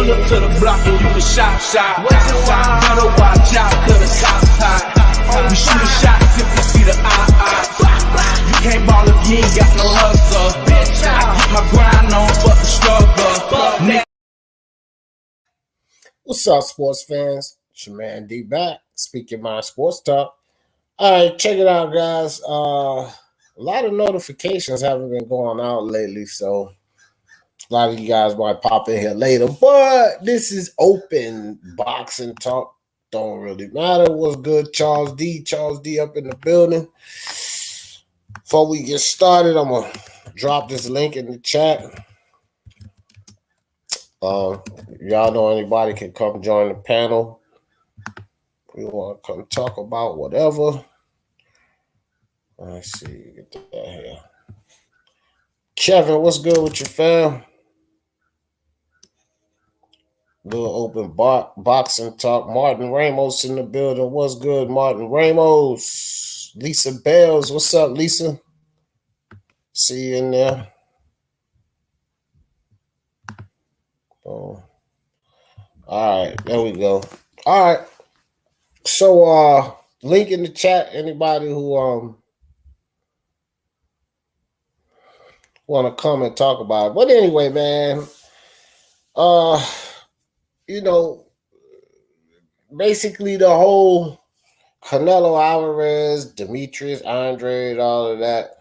Pull up to the block and you can shop. Better watch out, cause the cops hot. We shoot a shot if we see the eye. You can't ball if you ain't got no hustle. I get my grind on, fuck the struggle. What's up, sports fans? It's your man D back, speaking my sports talk. All right, check it out, guys. A lot of notifications haven't been going out lately, so a lot of you guys might pop in here later. But this is open boxing talk. Don't really matter. What's good, Charles D? Charles D up in the building. Before we get started, I'm gonna drop this link in the chat. Y'all know anybody can come join the panel. We want to come talk about whatever. Let's see, get that here. Kevin, what's good with your fam? Little open boxing talk. Martin Ramos in the building. What's good, Martin Ramos? Lisa Bells, what's up, Lisa? See you in there. Oh. All right, there we go. All right. So link in the chat, anybody who want to come and talk about it. But anyway, man, you know, basically the whole Canelo Alvarez, Demetrius Andrade, all of that.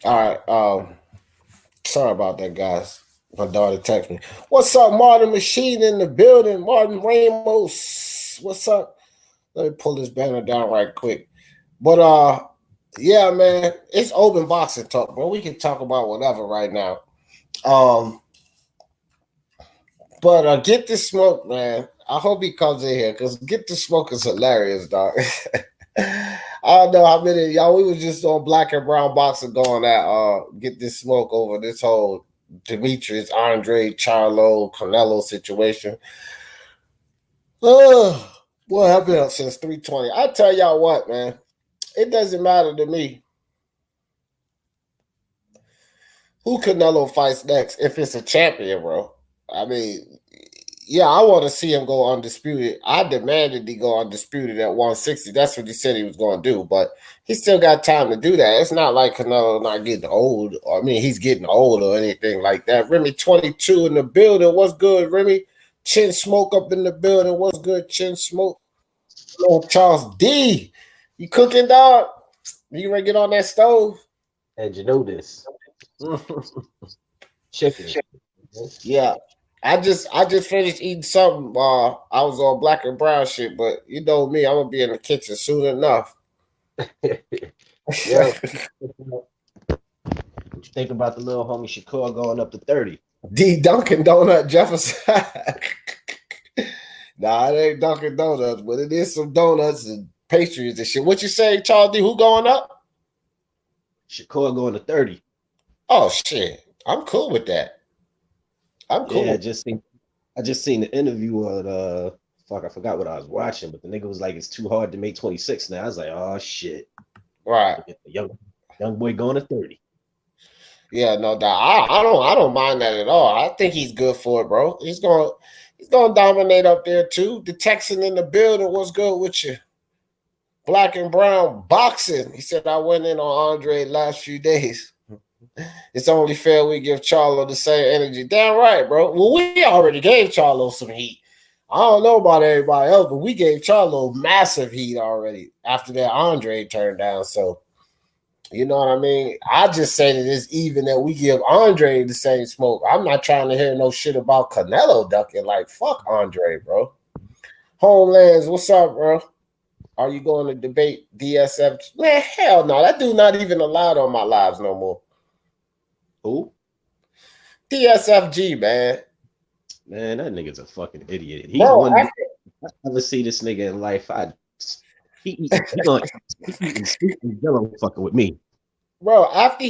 All right, sorry about that, guys. My daughter texted me. What's up, Martin Machine in the building? Martin Ramos. What's up? Let me pull this banner down right quick. But yeah, man, it's open boxing talk, bro. We can talk about whatever right now. But Get This Smoke, man. I hope he comes in here because Get This Smoke is hilarious, dog. I don't know how many y'all. We was just on Black and Brown Boxing going at Get This Smoke over this whole Demetrius Andrade, Charlo, Canelo situation. Boy, I've been up since 3:20. I tell y'all what, man, it doesn't matter to me who Canelo fights next if it's a champion, bro. I mean, yeah, I want to see him go undisputed. I demanded he go undisputed at 160. That's what he said he was going to do, but he still got time to do that. It's not like Canelo not getting old. I mean, he's getting old or anything like that. Remy 22 in the building. What's good, Remy? Chin Smoke up in the building. What's good, Chin Smoke? Hello, Charles D. You cooking, dog? You ready to get on that stove? And you know this. Chicken. Yeah. I just finished eating something. I was on Black and Brown shit, but you know me, I'm gonna be in the kitchen soon enough. Yeah. What you think about the little homie Shakur going up to 30? D Dunkin' Donut Jefferson. Nah, it ain't Dunkin' Donuts, but it is some donuts and pastries and shit. What you say, Charles D? Who going up? Shakur going to 30. Oh shit, I'm cool with that. I'm cool. Yeah, I just seen the interview on I forgot what I was watching, but the nigga was like, it's too hard to make 26 now. I was like, oh shit. Right. Young boy going to 30. Yeah, no doubt. I don't mind that at all. I think he's good for it, bro. He's gonna dominate up there too. The Texan in the building. What's good with you? Black and Brown Boxing. He said I went in on Andre last few days. It's only fair we give Charlo the same energy. Damn right, bro. Well, we already gave Charlo some heat. I don't know about everybody else, but we gave Charlo massive heat already after that Andre turned down. So, you know what I mean? I just say that it's even that we give Andre the same smoke. I'm not trying to hear no shit about Canelo ducking. Like, fuck Andre, bro. Homelands, what's up, bro? Are you going to debate DSF? Man, hell no. That dude not even allowed on my lives no more. Who? DSFG, man. Man, that nigga's a fucking idiot. He's one. I never see this nigga in life. He gonna yellow fucking with me. bro. After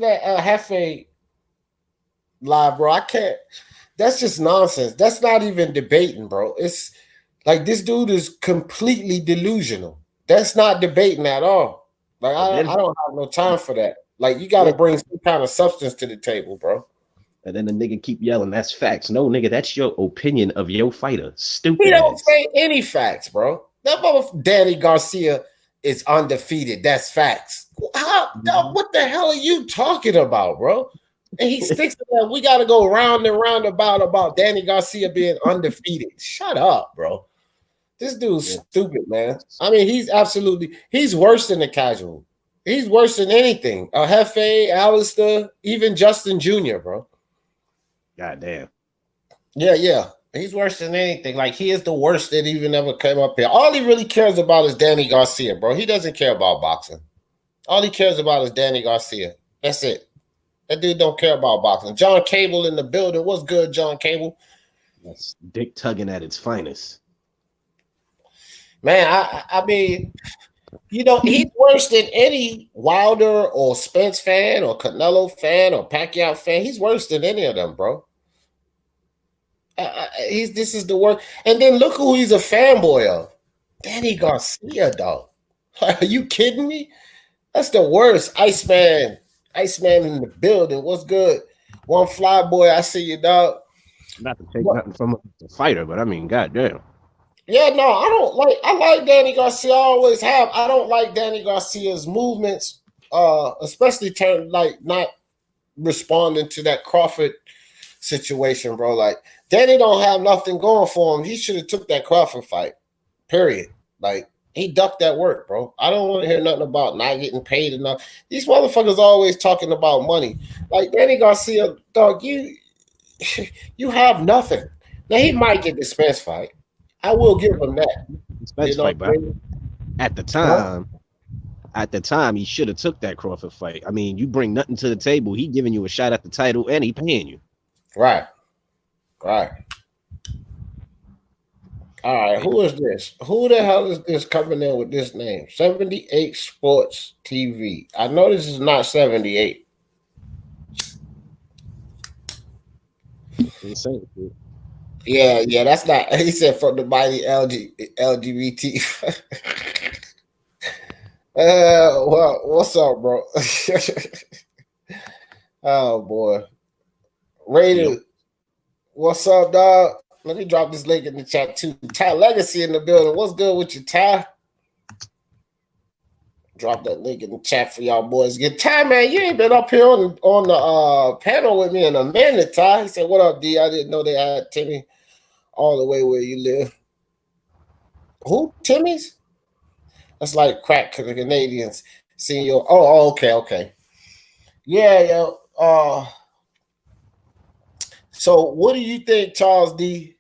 that Hefe live, bro, I can't. That's just nonsense. That's not even debating, bro. It's like this dude is completely delusional. That's not debating at all. Like I don't have no time for that. Like you got to bring some kind of substance to the table, bro. And then the nigga keep yelling, "That's facts." No, nigga, that's your opinion of your fighter. Stupid. He don't say any facts, bro. That motherfucker Danny Garcia is undefeated. That's facts. What the hell are you talking about, bro? And he sticks to that. We got to go round and round about Danny Garcia being undefeated. Shut up, bro. This dude's stupid, man. I mean, he's worse than the casual. He's worse than anything. Hefe, Alistair, even Justin Jr., bro. Goddamn. Yeah. He's worse than anything. Like, he is the worst that even ever came up here. All he really cares about is Danny Garcia, bro. He doesn't care about boxing. All he cares about is Danny Garcia. That's it. That dude don't care about boxing. John Cable in the building. What's good, John Cable? That's dick tugging at its finest. Man, I mean, you know, he's worse than any Wilder or Spence fan or Canelo fan or Pacquiao fan. He's worse than any of them, bro. This is the worst. And then look who he's a fanboy of. Danny Garcia, dog. Are you kidding me? That's the worst. Iceman in the building. What's good? One fly boy, I see you, dog. Not to take nothing from the fighter, but I mean, goddamn. Yeah, no, I like Danny Garcia. I always have. I don't like Danny Garcia's movements, especially not responding to that Crawford situation, bro. Like, Danny don't have nothing going for him. He should have took that Crawford fight. Period. Like, he ducked that work, bro. I don't want to hear nothing about not getting paid enough. These motherfuckers always talking about money. Like, Danny Garcia, dog, you have nothing. Now, he might get the Spence fight. I will give him that. Spence fight, but at the time, he should have took that Crawford fight. I mean, you bring nothing to the table. He giving you a shot at the title, and he paying you. Right. All right, who is this? Who the hell is this coming in with this name? 78 Sports TV. I know this is not 78. Insane, dude. Yeah, that's not. He said from the mighty LGBT. Well, what's up, bro? Oh boy, Raider, what's up, dog? Let me drop this link in the chat too. Ty Legacy in the building. What's good with you, Ty? Drop that link in the chat for y'all boys. Get Ty, man. You ain't been up here on the panel with me in a minute, Ty. He said, "What up, D? I didn't know they had Timmy all the way where you live." Who? Timmy's? That's like crack to the Canadians. Seeing your okay. Yeah, yo. So what do you think, Charles D,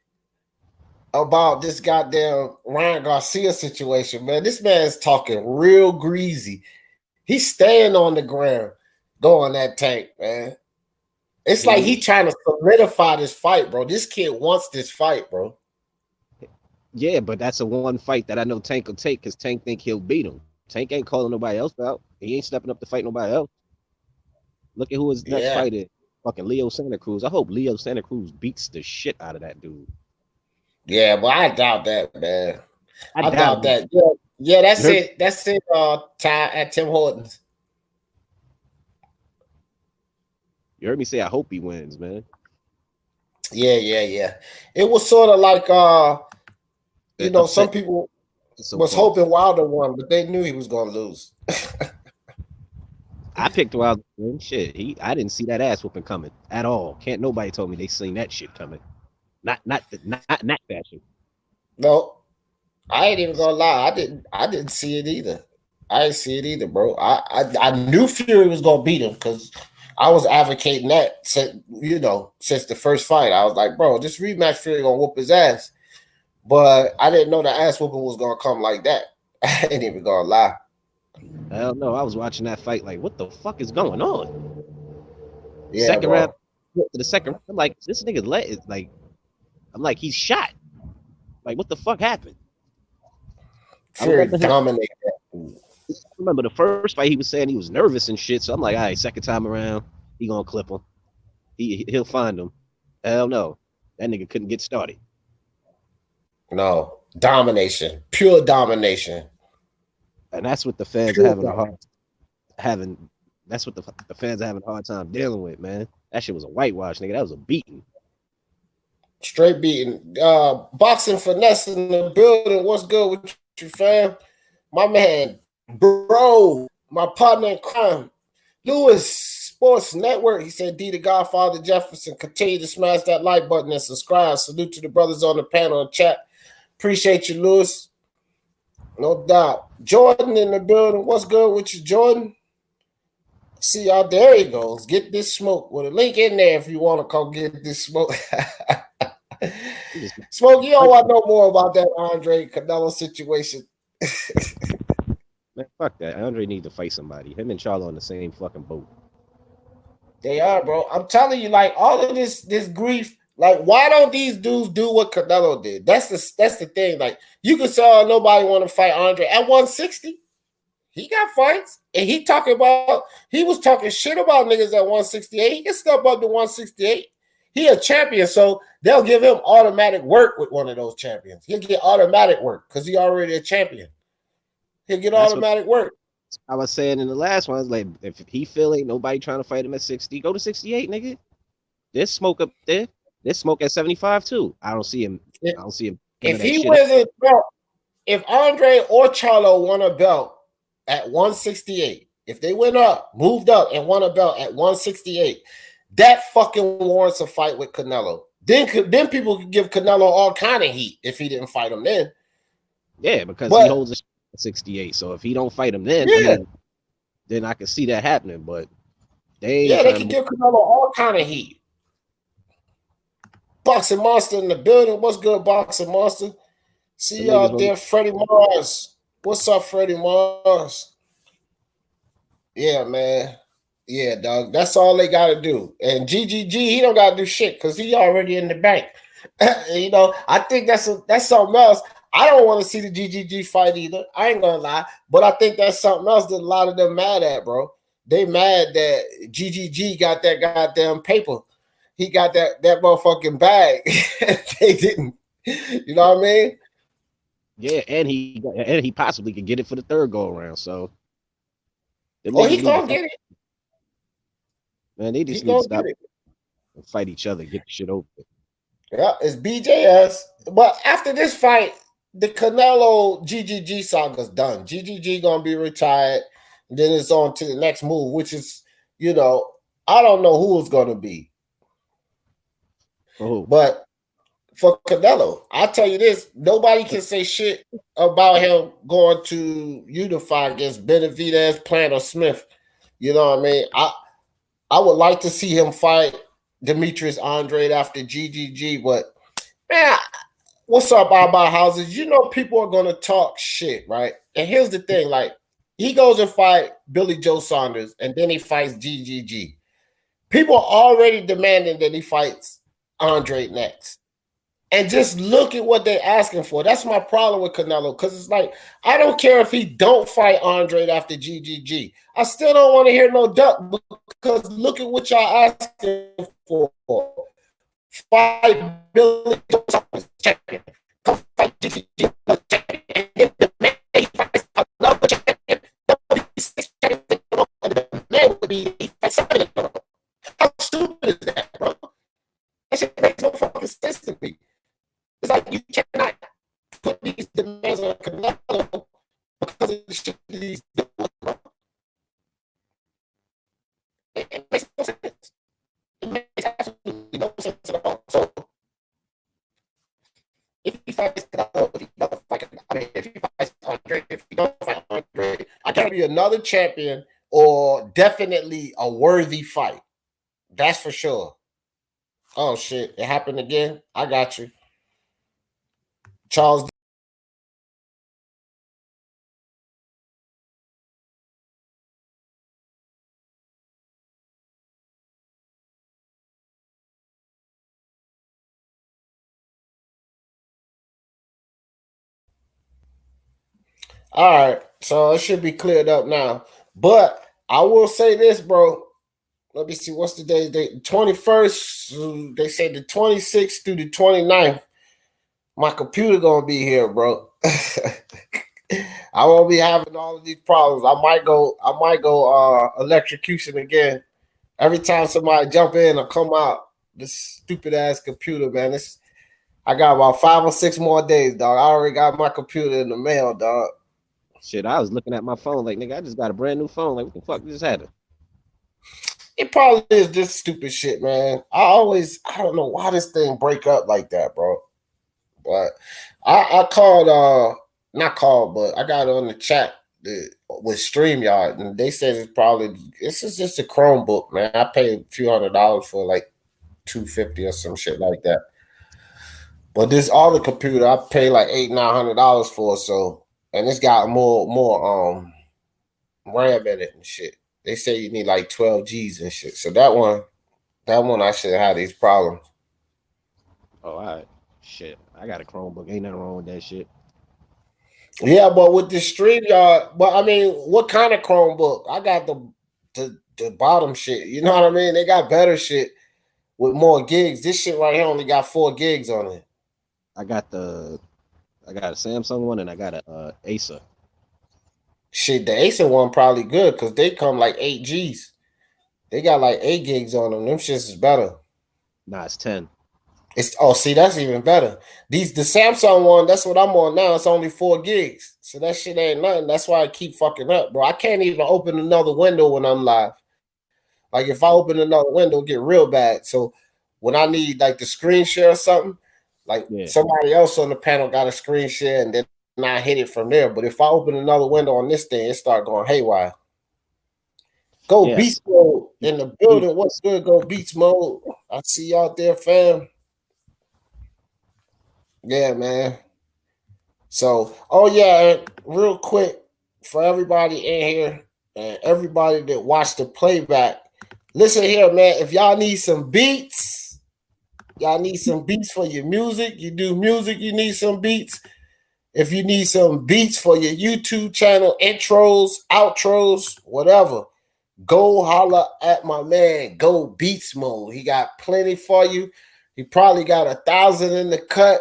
about this goddamn Ryan Garcia situation, man? This man's talking real greasy. He's staying on the ground, going that tank, man. It's like he trying to solidify this fight, bro. This kid wants this fight, bro. Yeah, but that's a one fight that I know Tank will take because Tank think he'll beat him. Tank ain't calling nobody else out. He ain't stepping up to fight nobody else. Look at who his next fight is. Fucking Leo Santa Cruz. I hope Leo Santa Cruz beats the shit out of that dude. Yeah, but I doubt that, man. I doubt that. Yeah, that's it. That's it. Ty at Tim Hortons. You heard me say I hope he wins, man. Yeah. It was sort of like some people was hoping Wilder won, but they knew he was gonna lose. I picked Wilder. Shit, I didn't see that ass whooping coming at all. Can't nobody told me they seen that shit coming. Not in that fashion. No, I ain't even gonna lie. I didn't see it either. I didn't see it either, bro. I knew Fury was gonna beat him because I was advocating that since the first fight. I was like, bro, this rematch Fury gonna whoop his ass. But I didn't know the ass whooping was gonna come like that. I ain't even gonna lie. Hell no, I was watching that fight like, what the fuck is going on? Yeah, second bro. round to the second round, I'm like, this nigga's leg is like, I'm like, he's shot. Like, what the fuck happened? Fury dominated that. remember the first fight he was saying he was nervous and shit. So I'm like, all right, second time around, he gonna clip him. He'll find him. Hell no, that nigga couldn't get started. No, domination, pure domination, and that's what the fans are having a hard having. That's what the fans are having a hard time dealing with, man. That shit was a whitewash, nigga. That was a beating. Straight beating. Boxing finesse in the building. What's good with you, fam? My man, bro, my partner in crime, Lewis Sports Network. He said, D the Godfather Jefferson, continue to smash that like button and subscribe. Salute to the brothers on the panel and chat. Appreciate you, Lewis. No doubt. Jordan in the building. What's good with you, Jordan? See y'all. There he goes. Get this smoke with a link in there if you want to come get this smoke. Smoke, you don't want to know more about that Andre Canelo situation. Man, fuck that. Andre needs to fight somebody. Him and Charlo on the same fucking boat. They are, bro. I'm telling you, like all of this grief. Like, why don't these dudes do what Canelo did? That's the thing. Like, you can say, oh, nobody want to fight Andre at 160. He got fights, and he was talking shit about niggas at 168. He can step up to 168. He a champion, so they'll give him automatic work with one of those champions. He'll get automatic work because he already a champion. He'll get automatic work. I was saying in the last one, I was like, if he feel ain't nobody trying to fight him at 60, go to 68, nigga. There's smoke up there. There's smoke at 75 too. I don't see him. If he wins a belt, if Andre or Charlo won a belt at 168, if they went up, moved up, and won a belt at 168, that fucking warrants a fight with Canelo. Then people could give Canelo all kind of heat if he didn't fight him then. Yeah, because he holds a 68. So if he don't fight him then, then I can see that happening. But they can give Canelo all kind of heat. Boxing Monster in the building. What's good, Boxing Monster? See you out there, Freddie Mars. What's up, Freddie Mars? Yeah, man. Yeah, dog. That's all they got to do. And GGG, he don't got to do shit because he already in the bank. You know, I think that's something else. I don't want to see the GGG fight either. I ain't going to lie. But I think that's something else that a lot of them mad at, bro. They mad that GGG got that goddamn paper. He got that motherfucking bag. They didn't. You know what I mean? Yeah, and he possibly could get it for the third go around. So, he's gonna get it. Man, they just need to stop and fight each other, get the shit over. Yeah, it's BJS. But after this fight, the Canelo GGG saga's done. GGG gonna be retired. And then it's on to the next move, which is, you know, I don't know who it's gonna be. But for Canelo, I'll tell you this, nobody can say shit about him going to unify against Benavidez, Plant, or Smith. You know what I mean? I would like to see him fight Demetrius Andrade after GGG, but man, what's up, Baba Houses? You know people are going to talk shit, right? And here's the thing, like, he goes and fight Billy Joe Saunders, and then he fights GGG. People are already demanding that he fights Andre next. And just look at what they're asking for. That's my problem with Canelo, because it's like, I don't care if he don't fight Andre after GGG. I still don't want to hear no duck, because look at what y'all asking for. Fight Billy Joe Saunders, champion. Come fight GGG, champion. And if the man he fights another champion, the man would be he fights somebody. How stupid is that, bro? That shit makes no fucking sense to me. It's like you cannot put these demands on Canelo because of the shit that he's doing, bro. It makes no sense. It makes absolutely no sense at all. So, if he fights Canelo, if he don't fight Canelo, if he fights Andre, if he don't fight Andre, I gotta be another champion or definitely a worthy fight. That's for sure. Oh, shit. It happened again? I got you. Charles. All right, so it should be cleared up now. But I will say this, bro. Let me see. What's the day? The 21st. They say the 26th through the 29th. My computer gonna be here, bro. I won't be having all of these problems. I might go electrocution again. Every time somebody jump in or come out, this stupid ass computer, man. I got about 5 or 6 more days, dog. I already got my computer in the mail, dog. Shit, I was looking at my phone like, nigga, I just got a brand new phone. Like, what the fuck just happened? It probably is just stupid shit, man. I don't know why this thing break up like that, bro. But I called, not called, but I got on the chat with StreamYard, and they said this is just a Chromebook, man. I paid a few $100s for like $250 or some shit like that. But this other computer, I paid like $800-900 for, so, and it's got more RAM in it and shit. They say you need like 12 G's and shit. So that one I should have these problems. Oh, all right. Shit, I got a Chromebook. Ain't nothing wrong with that shit. Yeah, but with the StreamYard, but I mean, what kind of Chromebook? I got the bottom shit. You know what I mean? They got better shit with more gigs. This shit right here only got 4 gigs on it. I got a Samsung one and I got a Acer. Shit, the Acer one probably good because they come like 8 G's. They got like 8 gigs on them. Them shits is better. Nah, it's 10. See, that's even better. The Samsung one, that's what I'm on now. It's only 4 gigs. So that shit ain't nothing. That's why I keep fucking up, bro. I can't even open another window when I'm live. Like if I open another window, it get real bad. So when I need like the screen share or something, like somebody else on the panel got a screen share and then I hit it from there. But if I open another window on this thing, it start going haywire. Go Beats Mode in the building. What's good? Go Beats Mode. I see you out there, fam. Yeah, man. So, real quick for everybody in here and everybody that watched the playback, listen here, man. If y'all need some beats, for your music. You do music, you need some beats. If you need some beats for your YouTube channel, intros, outros, whatever, go holla at my man, Go Beats Mode. He got plenty for you. He probably got 1,000 in the cut.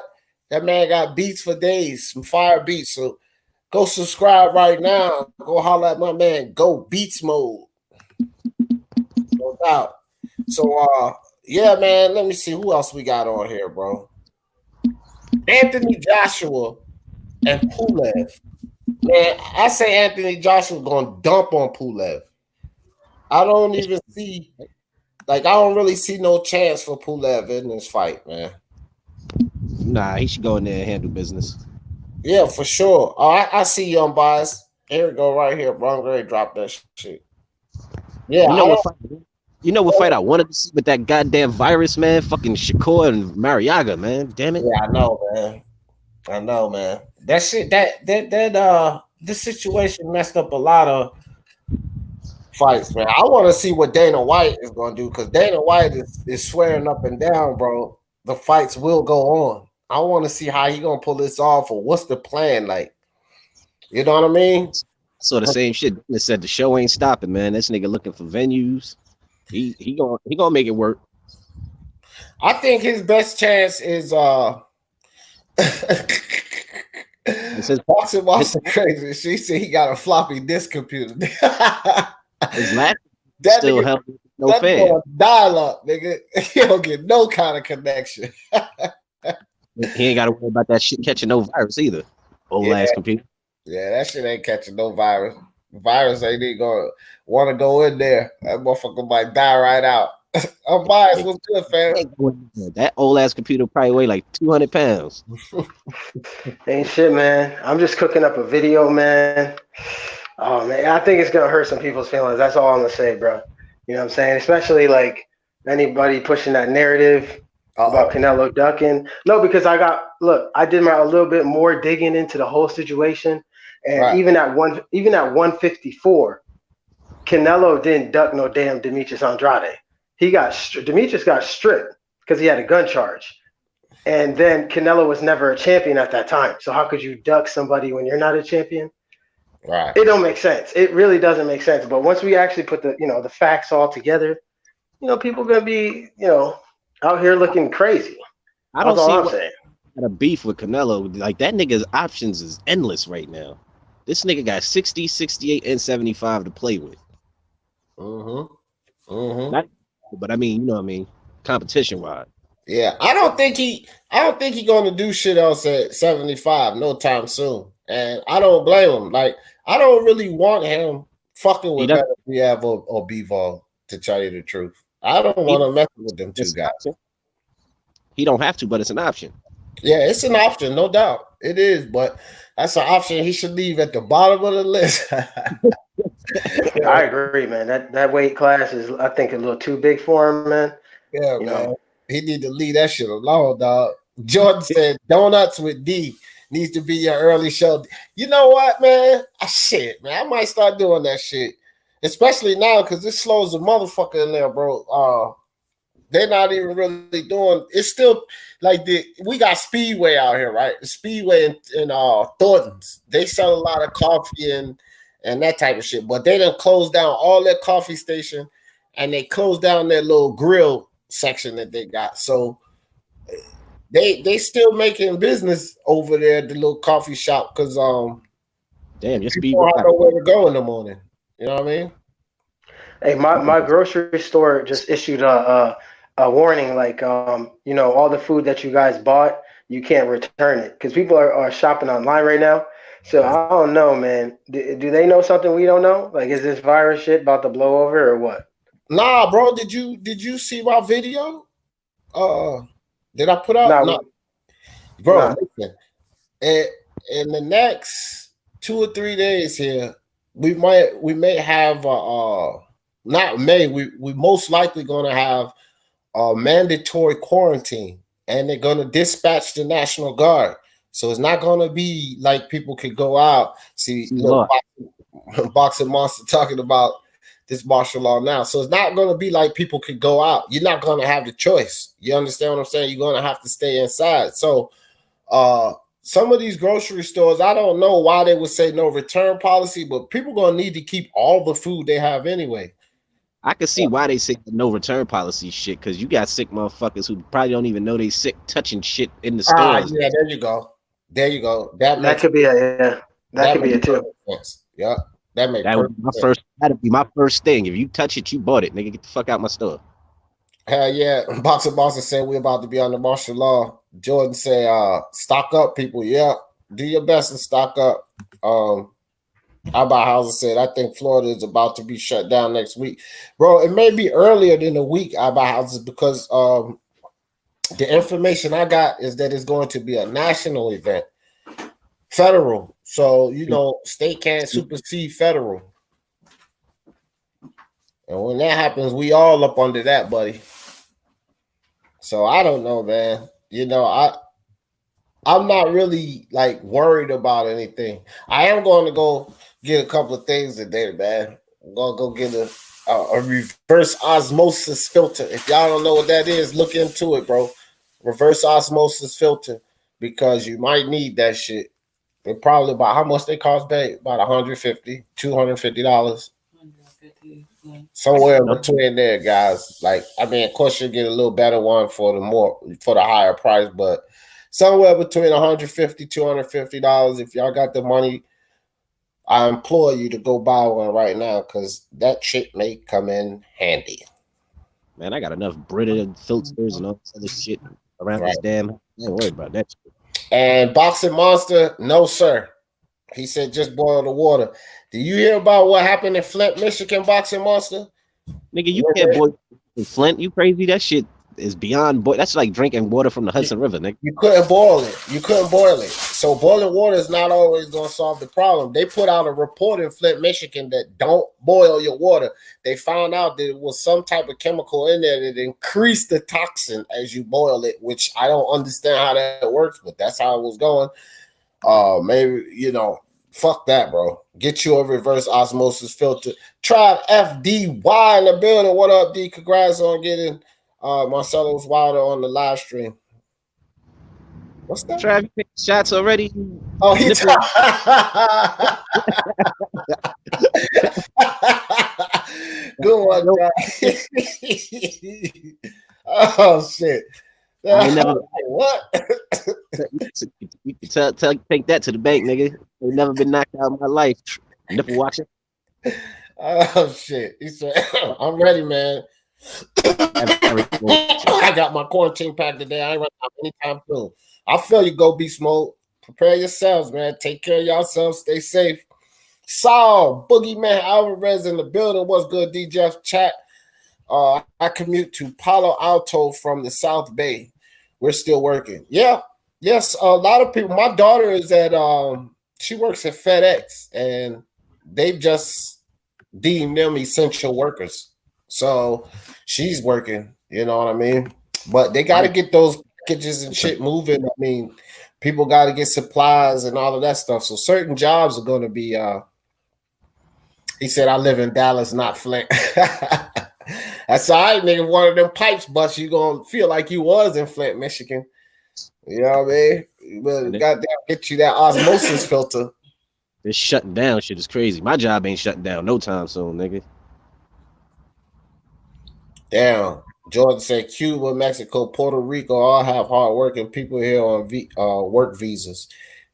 That man got beats for days, some fire beats. So go subscribe right now. Go holla at my man, Go Beats Mode. No doubt. So, yeah, man, let me see who else we got on here, bro. Anthony Joshua and Pulev. Man, I say Anthony Joshua going to dump on Pulev. I don't really see no chance for Pulev in this fight, man. Nah, he should go in there and handle business. Yeah, for sure. Oh, I see you on bias. Here we go, right here, bro. I'm ready to drop that shit. Yeah, you know what fight I wanted to see with that goddamn virus, man? Fucking Shakur and Mariaga, man. Damn it. Yeah, I know, man. That shit, this situation messed up a lot of fights, man. I want to see what Dana White is going to do because Dana White is swearing up and down, bro. The fights will go on. I want to see how he going to pull this off or what's the plan like. You know what I mean? I saw the same shit. It said the show ain't stopping, man. This nigga looking for venues. He gonna make it work. I think his best chance is Boxing crazy. She said he got a floppy disk computer. His lap still held no fan. Dial up, nigga. He don't get no kind of connection. He ain't got to worry about that shit catching no virus either. Old ass computer. Yeah, that shit ain't catching no virus. Virus ain't even gonna want to go in there. That motherfucker might die right out. I'm biased. What's good, fam? That old ass computer probably weigh like 200 pounds. Ain't shit, man. I'm just cooking up a video, man. Oh man, I think it's gonna hurt some people's feelings. That's all I'm gonna say, bro. You know what I'm saying? Especially like anybody pushing that narrative about Canelo ducking. No, because I did a little bit more digging into the whole situation, and even at 154, Canelo didn't duck no damn Demetrius Andrade. Demetrius got stripped because he had a gun charge, and then Canelo was never a champion at that time. So how could you duck somebody when you're not a champion? Right. It don't make sense. It really doesn't make sense. But once we actually put the the facts all together, people gonna be out here looking crazy. I That's don't all see I'm why saying. got a beef with Canelo. Like that nigga's options is endless right now. This nigga got 60, 68, and 75 to play with. Not, but I mean, what I mean, competition wise. Yeah, I don't think he going to do shit else at 75 no time soon. And I don't blame him. Like, I don't really want him fucking with Better Biev or Bivol, to tell you the truth. I don't want to mess with them two guys. He don't have to, but it's an option. Yeah, it's an option, no doubt. It is, but that's an option he should leave at the bottom of the list. I agree, man. That weight class is, I think, a little too big for him, man. Yeah, man. He need to leave that shit alone, dog. Jordan said donuts with D needs to be your early show. You know what, man? Shit, man. I might start doing that shit. Especially now, because this slows the motherfucker in there, bro. They're not even really doing it's still like we got Speedway out here, right? Speedway and Thornton's. They sell a lot of coffee and that type of shit, but they done closed down all their coffee station and they closed down their little grill section that they got. So they still making business over there at the little coffee shop because damn, your Speedway don't know where to go in the morning. You know what I mean? Hey, my grocery store just issued a warning, like all the food that you guys bought, you can't return it because people are shopping online right now. So I don't know, man. Do they know something we don't know? Like, is this virus shit about to blow over or what? Nah, bro. Did you see my video? Did I put out? No. Bro, listen. In the next 2 or 3 days here, we may have we most likely gonna have a mandatory quarantine, and they're gonna dispatch the National Guard. So it's not gonna be like people could go out. See, Boxing Monster talking about this martial law now. So it's not gonna be like people could go out. You're not gonna have the choice. You understand what I'm saying? You're gonna have to stay inside. So some of these grocery stores, I don't know why they would say no return policy, but people gonna need to keep all the food they have anyway. I can see why they say no return policy shit, because you got sick motherfuckers who probably don't even know they sick touching shit in the stores. Yeah, there you go. There you go. That could be that could be it too. Yeah, that'd be my first thing. If you touch it, you bought it. Nigga, get the fuck out my store. Hell yeah. Boxer said we're about to be on the martial law. Jordan say stock up, people. Yeah, do your best and stock up. Hauser said, I think Florida is about to be shut down next week. Bro, it may be earlier than a week, Hauser, because the information I got is that it's going to be a national event. Federal. So, state can't supersede federal. And when that happens, we all up under that, buddy. So I don't know, man. I'm not really like worried about anything. I am going to go get a couple of things today, man. I'm gonna go get a reverse osmosis filter. If y'all don't know what that is, look into it, bro. Reverse osmosis filter, because you might need that shit. They're probably about how much they cost, babe? About $150, $250. Somewhere between there, guys. Like, I mean, of course, you'll get a little better one for the higher price, but somewhere between $150, $250. If y'all got the money, I implore you to go buy one right now, because that shit may come in handy. Man, I got enough Brita filters and all this other shit around this damn. I ain't worried about that shit. And Boxing Monster, no, sir. He said just boil the water. Do you hear about what happened in Flint, Michigan, Boxing Monster? Nigga, you can't boil in Flint. You crazy? That shit is beyond boil. That's like drinking water from the Hudson River, nigga. You couldn't boil it. So boiling water is not always going to solve the problem. They put out a report in Flint, Michigan that don't boil your water. They found out that it was some type of chemical in there that increased the toxin as you boil it, which I don't understand how that works, but that's how it was going. Maybe, fuck that, bro. Get you a reverse osmosis filter. Try FDY in the building. What up, D? Congrats on getting Marcellus Wilder on the live stream. What's that? Trav, you picked shots already? Oh, he good one, Trav. Oh shit. I ain't never. What? You can take that to the bank, nigga. Ain't never been knocked out in my life. Nipple watching. Oh shit. He said, I'm ready, man. I got my quarantine pack today. I ain't running out anytime soon. I feel you, go be smoke. Prepare yourselves, man. Take care of yourselves. Stay safe. Saul, Boogeyman Alvarez in the building. What's good, Dee Jeff? Chat. I commute to Palo Alto from the South Bay. We're still working. Yeah. Yes, a lot of people. My daughter is at she works at FedEx, and they've just deemed them essential workers. So she's working, you know what I mean? But they got to get those packages and shit moving. I mean, people got to get supplies and all of that stuff. So certain jobs are going to be he said, I live in Dallas, not Flint. That's all right, nigga. One of them pipes bust, you gonna feel like you was in Flint, Michigan. You know what I mean? But goddamn, get you that osmosis filter. This shutting down shit is crazy. My job ain't shutting down no time soon, nigga. Damn. Jordan said Cuba, Mexico, Puerto Rico all have hardworking people here on work visas.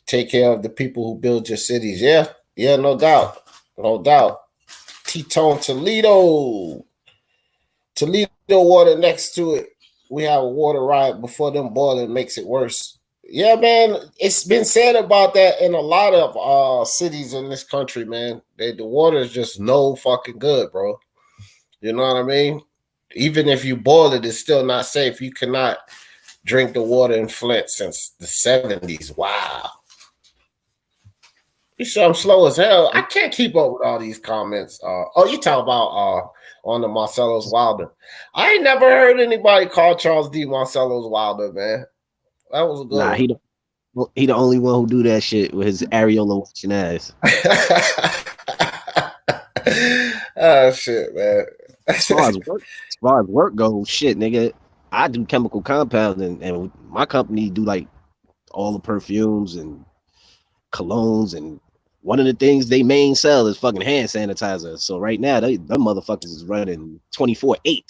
Take care of the people who build your cities. Yeah, no doubt. No doubt. T-Tone Toledo water next to it. We have a water right before them boiling makes it worse. Yeah, man. It's been said about that in a lot of cities in this country, man. The water is just no fucking good, bro. You know what I mean? Even if you boil it, it's still not safe. You cannot drink the water in Flint since the 70s. Wow. You sure I'm slow as hell. I can't keep up with all these comments. You talk about on the Marcellus Wilder. I ain't never heard anybody call Charles D. Marcellus Wilder, man. That was a good one. He the only one who do that shit with his areola watching ass. Oh shit, man. As far as work goes, shit, nigga, I do chemical compounding, and my company do like all the perfumes and colognes, and one of the things they main sell is fucking hand sanitizer. So right now, them motherfuckers is running 24/8.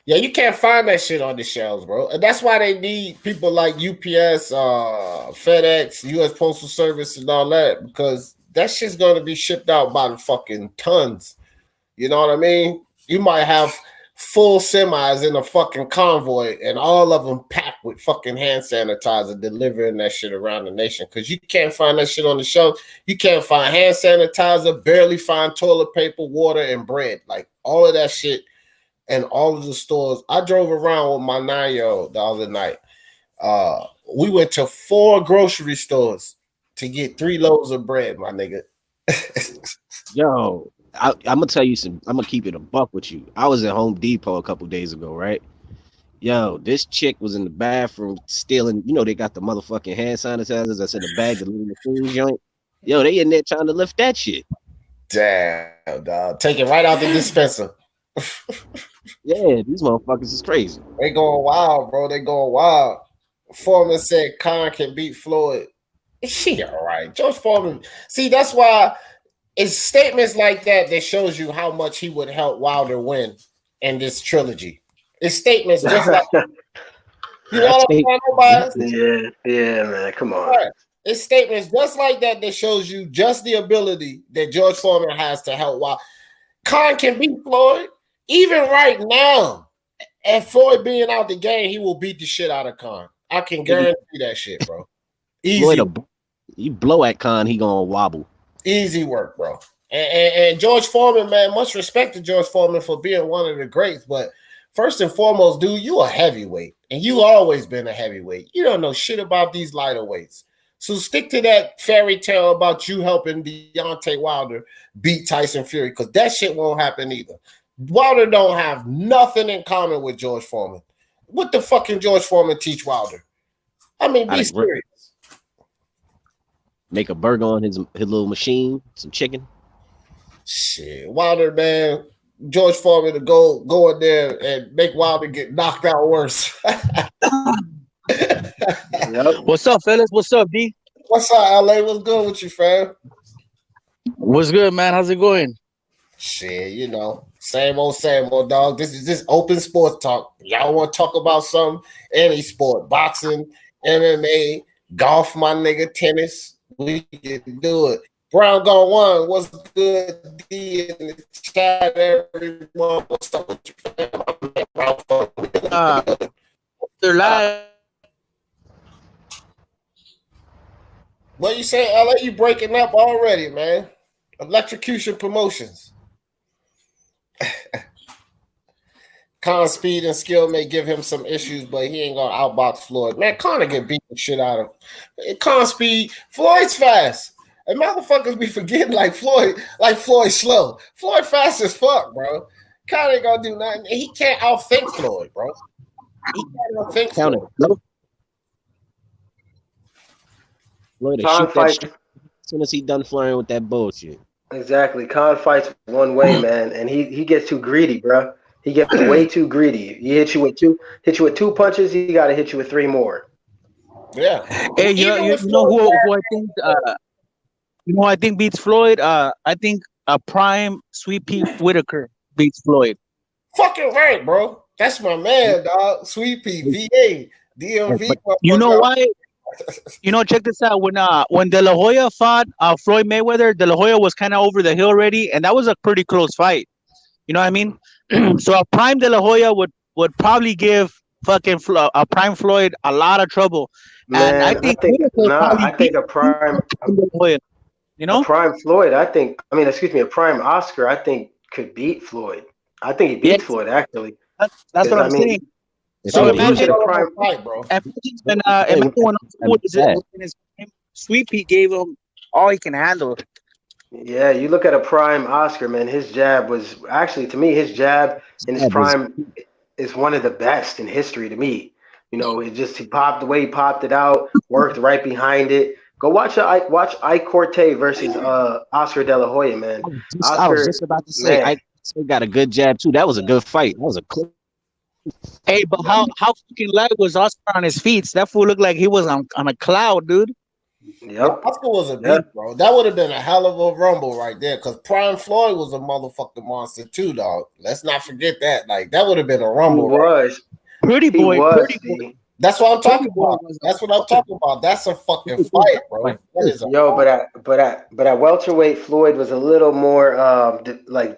Yeah, you can't find that shit on the shelves, bro. And that's why they need people like UPS, FedEx, US Postal Service, and all that, because that shit's gonna be shipped out by the fucking tons. You know what I mean? You might have full semis in a fucking convoy and all of them packed with fucking hand sanitizer delivering that shit around the nation, because you can't find that shit on the shelf. You can't find hand sanitizer, barely find toilet paper, water, and bread. Like all of that shit and all of the stores. I drove around with my 9-year-old the other night. We went to 4 grocery stores to get 3 loaves of bread, my nigga. Yo, I'm gonna tell you I'm gonna keep it a buck with you. I was at Home Depot a couple days ago, right? Yo, this chick was in the bathroom stealing, they got the motherfucking hand sanitizers that's in the bag, the little machine joint. Yo, they in there trying to lift that shit. Damn, dog. Take it right out the dispenser. Yeah, these motherfuckers is crazy. They going wild, bro. They going wild. Foreman said Khan can beat Floyd. She all right. George Foreman. See, that's why it's statements like that that shows you how much he would help Wilder win in this trilogy. It's statements just like you know what I'm saying? Yeah, man. Come on. Right. It's statements just like that that shows you just the ability that George Foreman has to help Wilder. Khan can beat Floyd. Even right now, and Floyd being out the game, he will beat the shit out of Khan. I can guarantee that shit, bro. Easy. You blow at Khan, he gonna wobble. Easy work, bro. And George Foreman, man, much respect to George Foreman for being one of the greats. But first and foremost, dude, you a heavyweight, and you always been a heavyweight. You don't know shit about these lighter weights. So stick to that fairy tale about you helping Deontay Wilder beat Tyson Fury, because that shit won't happen either. Wilder don't have nothing in common with George Foreman. What the fuck can George Foreman teach Wilder? I mean, be serious. Make a burger on his little machine, some chicken. Shit, Wilder, man. George Foreman to go in there and make Wilder get knocked out worse. Yep. What's up, fellas? What's up, D? What's up, LA? What's good with you, fam? What's good, man? How's it going? Shit, you know, same old, dog. This is just open sports talk. Y'all want to talk about something? Any sport, boxing, MMA, golf, my nigga, tennis. We can do it. Brown gone one. What's good? D in the chat, everyone. What's up with you, fam? They're live. What you say, LA? You breaking up already, man? Electrocution Promotions. Connor's speed and skill may give him some issues, but he ain't gonna outbox Floyd. Man, Connor get beat the shit out of him. Connor's speed, Floyd's fast. And motherfuckers be forgetting like Floyd slow. Floyd fast as fuck, bro. Connor ain't gonna do nothing. He can't outthink Floyd, bro. He can't outthink Floyd. Floyd will shoot that shit as soon as he done flirting with that bullshit. Exactly. Khan fights one way, man, and he gets too greedy, bro. He gets way too greedy. He hit you with two punches. He got to hit you with three more. Yeah. Hey, you know who I think? I think beats Floyd. I think a prime Sweet Pea Whitaker beats Floyd. Fucking right, bro. That's my man, dog. Sweet Pea, VA, DMV. You know why? Check this out. When De La Hoya fought Floyd Mayweather, De La Hoya was kind of over the hill already, and that was a pretty close fight. You know what I mean? So a prime De La Hoya would probably give fucking a prime Floyd a lot of trouble. Man, and I think a prime De La Hoya, a prime Floyd. A prime Oscar. I think could beat Floyd. I think he beats Floyd actually. That's what I'm saying. So imagine a prime fight, bro. Sweet Pea gave him all he can handle. Yeah, you look at a prime Oscar, man. His jab was actually, to me, his jab in his prime is one of the best in history to me. He popped the way he popped it out, worked right behind it. Go watch Ike Corte versus Oscar De La Hoya, man. I was just about to say, Ike got a good jab too. That was a good fight. That was a close. Hey, but how fucking light was Oscar on his feet? That fool looked like he was on a cloud, dude. Yep. Oscar was a beast, bro. That would have been a hell of a rumble right there, because Prime Floyd was a motherfucking monster too, dog. Let's not forget that. Like, that would have been a rumble. He was. Pretty boy. That's what I'm talking about. That's what I'm talking about. That's a fucking fight, bro. But at welterweight, Floyd was a little more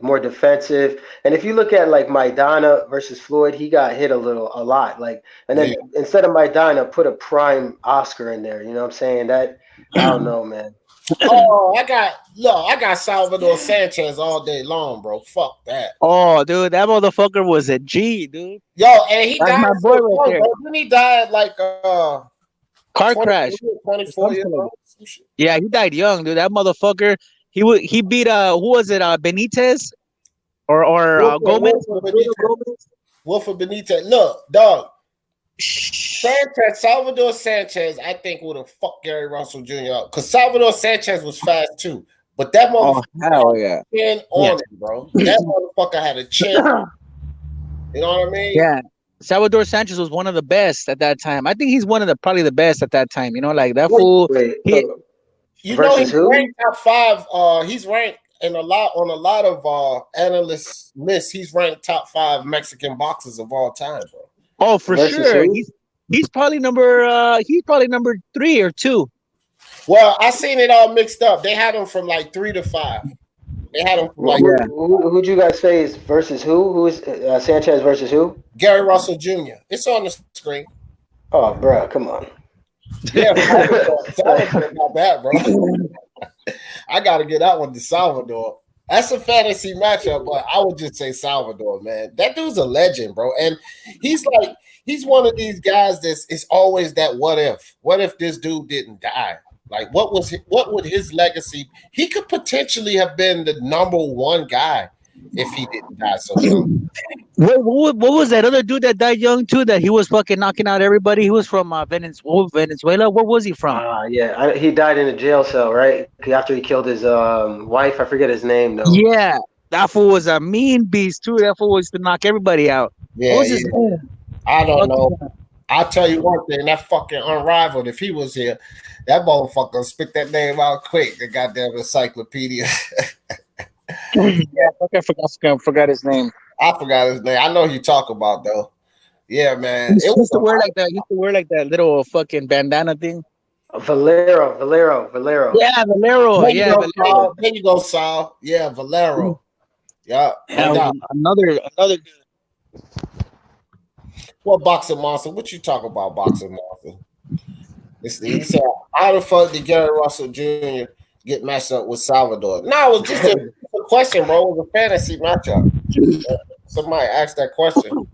more defensive. And if you look at like Maidana versus Floyd, he got hit a lot. And then instead of Maidana, put a prime Oscar in there. You know what I'm saying? That I don't know, man. Oh, I got Salvador Sanchez all day long, bro. Fuck that. Oh, dude, that motherfucker was a G, dude. Yo, and he died. My boy right there. Then he died like car crash. 24 years old. Yeah, he died young, dude. That motherfucker. He beat who was it? Benitez or Gomez? Wilfred Benitez. Look, dog. Salvador Sanchez, I think would have fucked Gary Russell Jr. up, because Salvador Sanchez was fast too, but that motherfucker it, bro. That motherfucker had a chin. You know what I mean? Yeah. Salvador Sanchez was one of the best at that time. I think he's one of probably the best at that time. Like that fool. He's ranked top 5. He's ranked on a lot of analysts' lists. He's ranked top 5 Mexican boxers of all time, bro. Oh, for sure. He's probably number 3 or 2. Well, I seen it all mixed up. They had him from like 3 to 5. They had him from like. Who'd you guys say is versus who? Who is Sanchez versus who? Gary Russell Jr. It's on the screen. Oh, bro, come on. Yeah, Salvador not bad, bro. I got to get that one to Salvador. That's a fantasy matchup, but I would just say Salvador, man. That dude's a legend, bro. And he's one of these guys it's always that what if? What if this dude didn't die? Like, what would his legacy? He could potentially have been the number 1 guy if he didn't die so young. What was that other dude that died young too? That he was fucking knocking out everybody. He was from Venezuela. Where was he from? He died in a jail cell, right? After he killed his wife. I forget his name though. Yeah, that fool was a mean beast too. That fool used to knock everybody out. Yeah, what was his name? I don't know. I'll tell you one thing, that fucking Unrivaled, if he was here, that motherfucker spit that name out quick, the goddamn encyclopedia. Yeah, I forgot his name. I forgot his name. I know who you talk about though. Yeah, man. He used to wear like that. He used to wear like that little fucking bandana thing. Valero. Yeah, Valero. Yeah, Valero. There you go, Sal. Yeah, Valero. Yeah. Another dude. What Boxing Monster? What you talk about, Boxing Monster? He said, how the fuck did Gary Russell Jr. get matched up with Salvador? No, it was just a question, bro. It was a fantasy matchup. Somebody asked that question.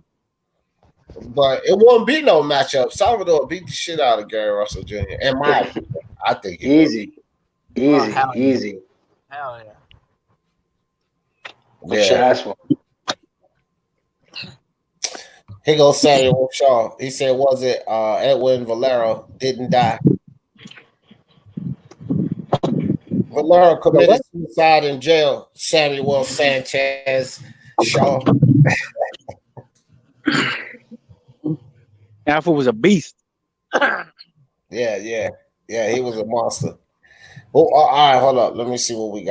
But it won't be no matchup. Salvador beat the shit out of Gary Russell Jr. In my opinion, I think easy. Hell yeah. Yeah. Here goes Samuel Shaw. He said, was it Edwin Valero didn't die? Valero committed suicide in jail. Samuel Sanchez Shaw. Alpha was a beast. Yeah, he was a monster. Oh, all right, hold up. Let me see what we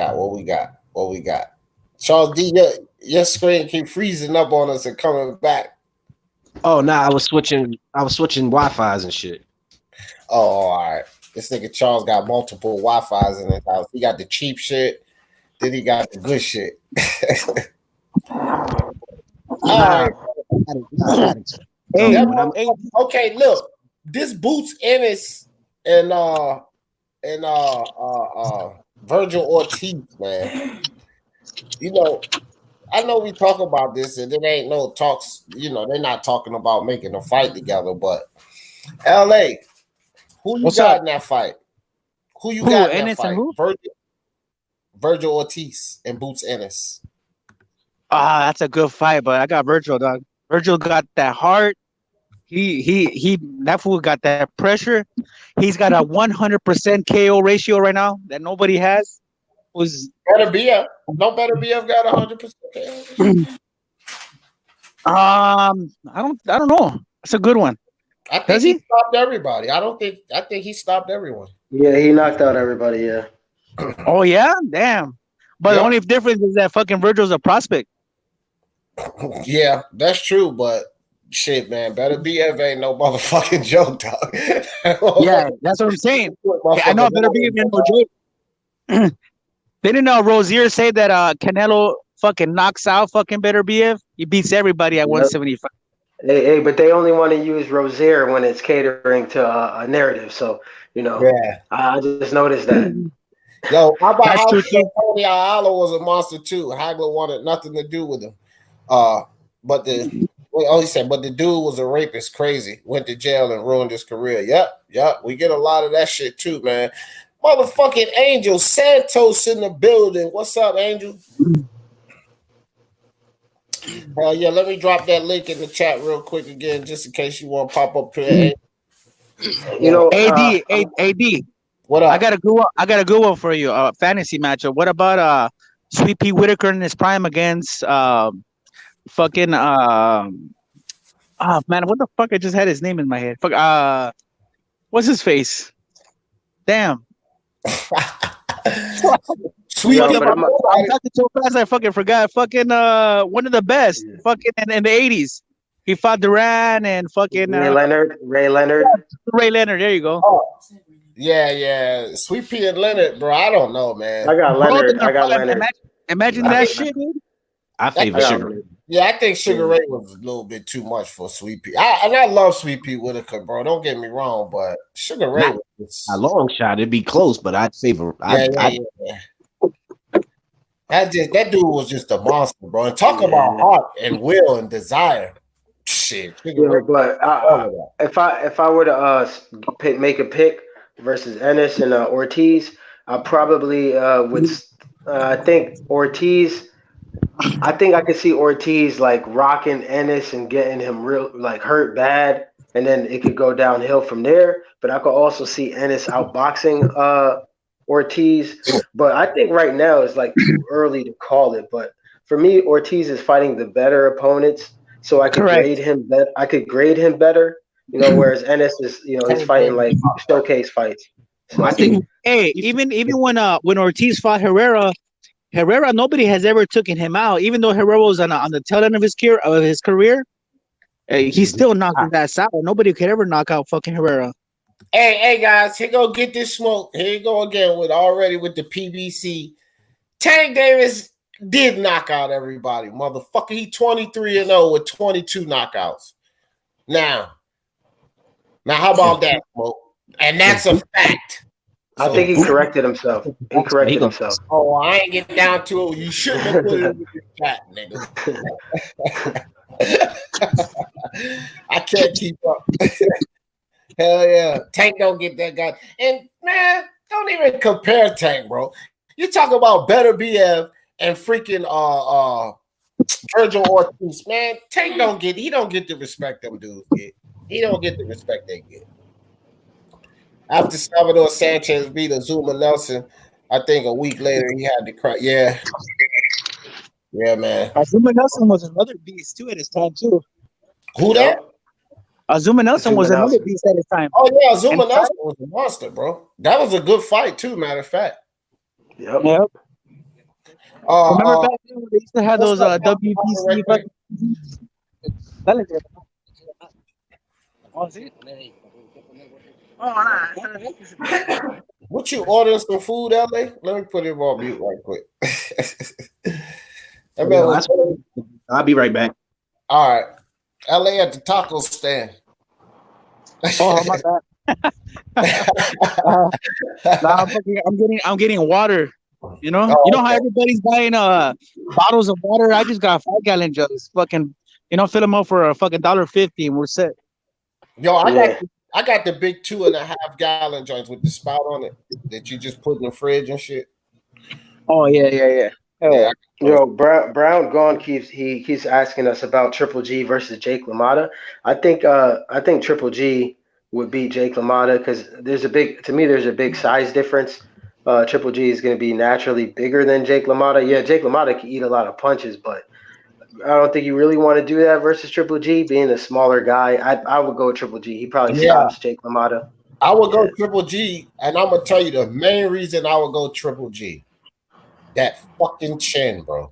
got. Charles D, your screen keep freezing up on us and coming back. Oh no, I was switching Wi-Fi's and shit. Oh, all right. This nigga Charles got multiple Wi-Fi's in his house. He got the cheap shit, then he got the good shit. All right. Okay, look. This Boots Ennis and Virgil Ortiz, man. You know, I know we talk about this, and it ain't no talks. You know, they're not talking about making a fight together. But LA, who you got in that fight? Who you got in that fight? Virgil Ortiz and Boots Ennis. That's a good fight, but I got Virgil, dog. Virgil got that heart. He that fool got that pressure. He's got a 100% KO ratio right now that nobody has. Better BF. No Better BF got 100% KO. I don't know. That's a good one. I think he stopped everybody. I think he stopped everyone. Yeah, he knocked out everybody, yeah. Oh yeah? Damn. But the only difference is that fucking Virgil's a prospect. Yeah, that's true, but shit, man, Better BF ain't no motherfucking joke, dog. Yeah, that's what I'm saying. I know Better BF ain't no joke. Didn't Rozier say that Canelo fucking knocks out fucking Better BF? He beats everybody at 175. Hey, but they only want to use Rozier when it's catering to a narrative. So, you know, I just noticed that. Yo, how about Tony Ayala was a monster too? Hagler wanted nothing to do with him. But the dude was a rapist, crazy, went to jail and ruined his career. Yep. We get a lot of that shit too, man. Motherfucking Angel Santos in the building. What's up, Angel? Yeah, let me drop that link in the chat real quick again, just in case you want to pop up here. You know, AD. What up? I got a good one for you. Fantasy matchup. What about Sweet Pea Whitaker in his prime against fucking man, what the fuck? I just had his name in my head. Fuck, what's his face? Damn. Sweet. I'm talking so fast I fucking forgot. Fucking one of the best. Fucking in the 80s. He fought Duran and fucking Ray Leonard. Ray Leonard. There you go. Oh. Yeah. Sweet Pea and Leonard, bro. I don't know, man. I got Leonard. Imagine that shit, dude. I favor Sugar Ray. Yeah, I think Sugar Ray was a little bit too much for Sweet Pea. I love Sweet Pea Whitaker, bro. Don't get me wrong, but Sugar Ray was a long shot. It'd be close, but I'd favor. Yeah. That dude was just a monster, bro. And talk about heart and will and desire. Shit. But if I were to make a pick versus Ennis and Ortiz, I probably would. I think Ortiz. I think I could see Ortiz like rocking Ennis and getting him real like hurt bad, and then it could go downhill from there. But I could also see Ennis outboxing Ortiz. But I think right now it's like too early to call it. But for me, Ortiz is fighting the better opponents, so I could grade him. I could grade him better. You know, whereas Ennis is, you know, he's fighting like showcase fights. So I think Hey, even when Ortiz fought Herrera, nobody has ever taken him out. Even though Herrera was on the tail end of his career, he still knocked his ass out. Nobody could ever knock out fucking Herrera. Hey guys, here go get this smoke. Here you go again with the PBC. Tank Davis did knock out everybody, motherfucker. He 23-0 with 22 knockouts. Now how about that, smoke? And that's a fact. I think he corrected himself. He corrected himself. Oh, I ain't getting down to it. You shouldn't have put it in the chat, nigga. I can't keep up. Hell yeah. Tank don't get that guy. And man, don't even compare Tank, bro. You talk about better BF and freaking Virgil Ortiz, man. Tank don't get the respect them dudes get. He don't get the respect they get. After Salvador Sanchez beat Azuma Nelson, I think a week later he had to cry. Yeah. Yeah, man. Azuma Nelson was another beast too at his time too. Who that? Azuma Nelson was another beast at his time. Oh yeah, Azuma Nelson was a monster, bro. That was a good fight too, matter of fact. Yep. Remember back then when they used to have those WBC What you ordering some food, LA? Let me put it on mute right quick. I'll be right back. All right. LA at the taco stand. Oh my bad. I'm getting water. You know, how everybody's buying bottles of water. I just got 5-gallon jugs. Fucking, fill them up for a fucking $1.50 and we're set. Yo, I got the big 2.5-gallon joints with the spout on it that you just put in the fridge and shit. Oh yeah. Yeah. Yo, Brown Gone keeps asking us about Triple G versus Jake LaMotta. I think Triple G would beat Jake LaMotta because there's a big size difference. Triple G is going to be naturally bigger than Jake LaMotta. Yeah, Jake LaMotta can eat a lot of punches, but I don't think you really want to do that versus Triple G. Being a smaller guy, I would go with Triple G. He probably stops Jake LaMotta. I would go Triple G, and I'm gonna tell you the main reason I would go Triple G. That fucking chin, bro.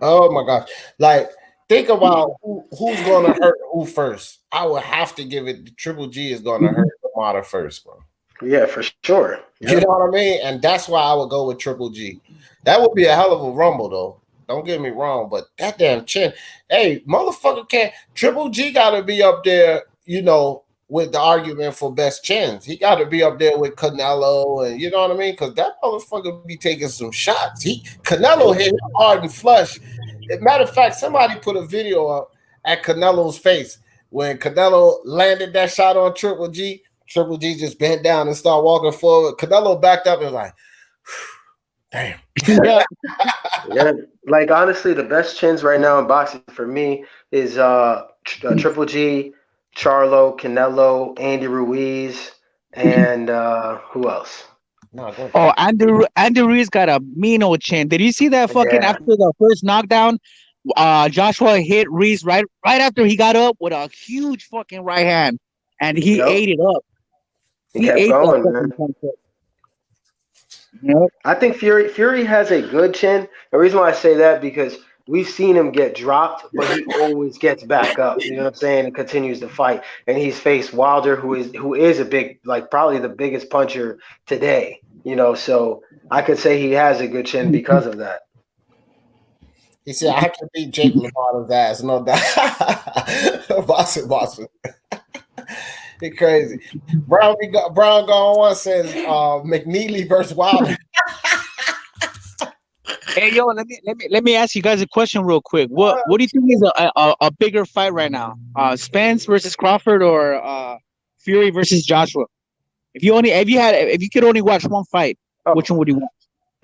Oh my gosh. Like, think about who's gonna hurt who first. I would have to give it Triple G is gonna hurt LaMotta first, bro. Yeah, for sure. You know what I mean? And that's why I would go with Triple G. That would be a hell of a rumble, though. Don't get me wrong, but that damn chin. Hey, motherfucker can't. Triple G gotta be up there, with the argument for best chins. He got to be up there with Canelo, and you know what I mean? Because that motherfucker be taking some shots. Canelo hit hard and flush. As a matter of fact, somebody put a video up at Canelo's face when Canelo landed that shot on Triple G. Triple G just bent down and started walking forward. Canelo backed up and was like, damn. Yeah. Like, honestly, the best chins right now in boxing for me is Triple G, Charlo, Canelo, Andy Ruiz, and who else? Andy Ruiz got a mean old chin. Did you see that fucking after the first knockdown? Joshua hit Ruiz right after he got up with a huge fucking right hand, and he ate it up. He kept going, man. Yep. I think Fury has a good chin. The reason why I say that because we've seen him get dropped, but he always gets back up. You know what I'm saying? And continues to fight. And he's faced Wilder, who is a big, like probably the biggest puncher today. So I could say he has a good chin because of that. He said, "I can beat Jake LaMotta's ass, no doubt." Boston. He crazy. Brown Gone One says McNeely versus Wilder. Hey yo, let me ask you guys a question real quick. What do you think is a bigger fight right now? Spence versus Crawford or Fury versus Joshua? If you could only watch one fight, which one would you watch?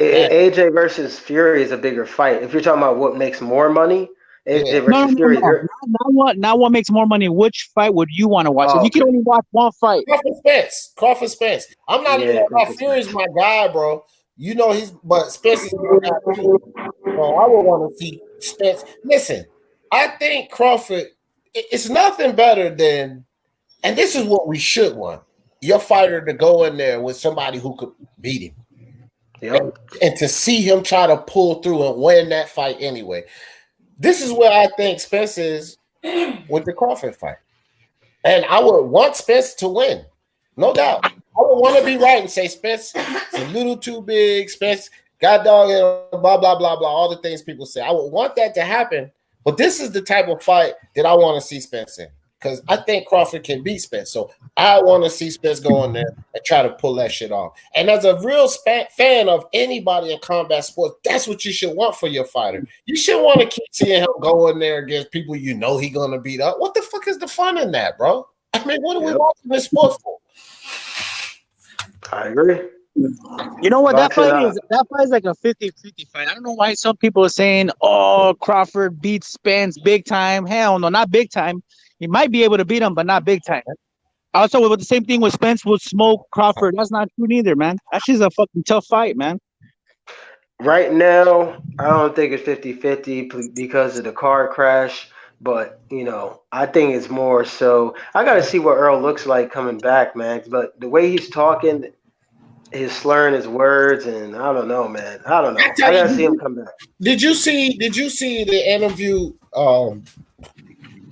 AJ versus Fury is a bigger fight. If you're talking about what makes more money, AJ versus Fury. Not what makes more money. Which fight would you want to watch? If you could only watch one fight, Crawford Spence. I'm not even about Fury's my guy, bro. But Spence is my guy too. So I would want to see Spence. Listen, I think Crawford. It's nothing better than And this is what we should want. Your fighter to go in there with somebody who could beat him. Yep. And to see him try to pull through and win that fight anyway. This is where I think Spence is with the Crawford fight. And I would want Spence to win. No doubt. I would want to be right and say Spence is a little too big. Spence got dog, blah, blah, blah, blah, all the things people say. I would want that to happen. But this is the type of fight that I want to see Spence in. Because I think Crawford can beat Spence. So I want to see Spence go in there and try to pull that shit off. And as a real fan of anybody in combat sports, that's what you should want for your fighter. You shouldn't want to keep seeing him go in there against people you know he's going to beat up. What the fuck is the fun in that, bro? I mean, what are we watching this sport for? I agree. You know what? That fight is like a 50-50 fight. I don't know why some people are saying, oh, Crawford beats Spence big time. Hell no, not big time. He might be able to beat him, but not big time. Also, with the same thing with Spence will smoke Crawford. That's not true neither, man. That's just a fucking tough fight, man. Right now, I don't think it's 50-50 because of the car crash. But, you know, I think it's more so. I got to see what Earl looks like coming back, man. But the way he's talking, his slurring his words, and I don't know, man. I don't know. I got to see him come back. Did you see the interview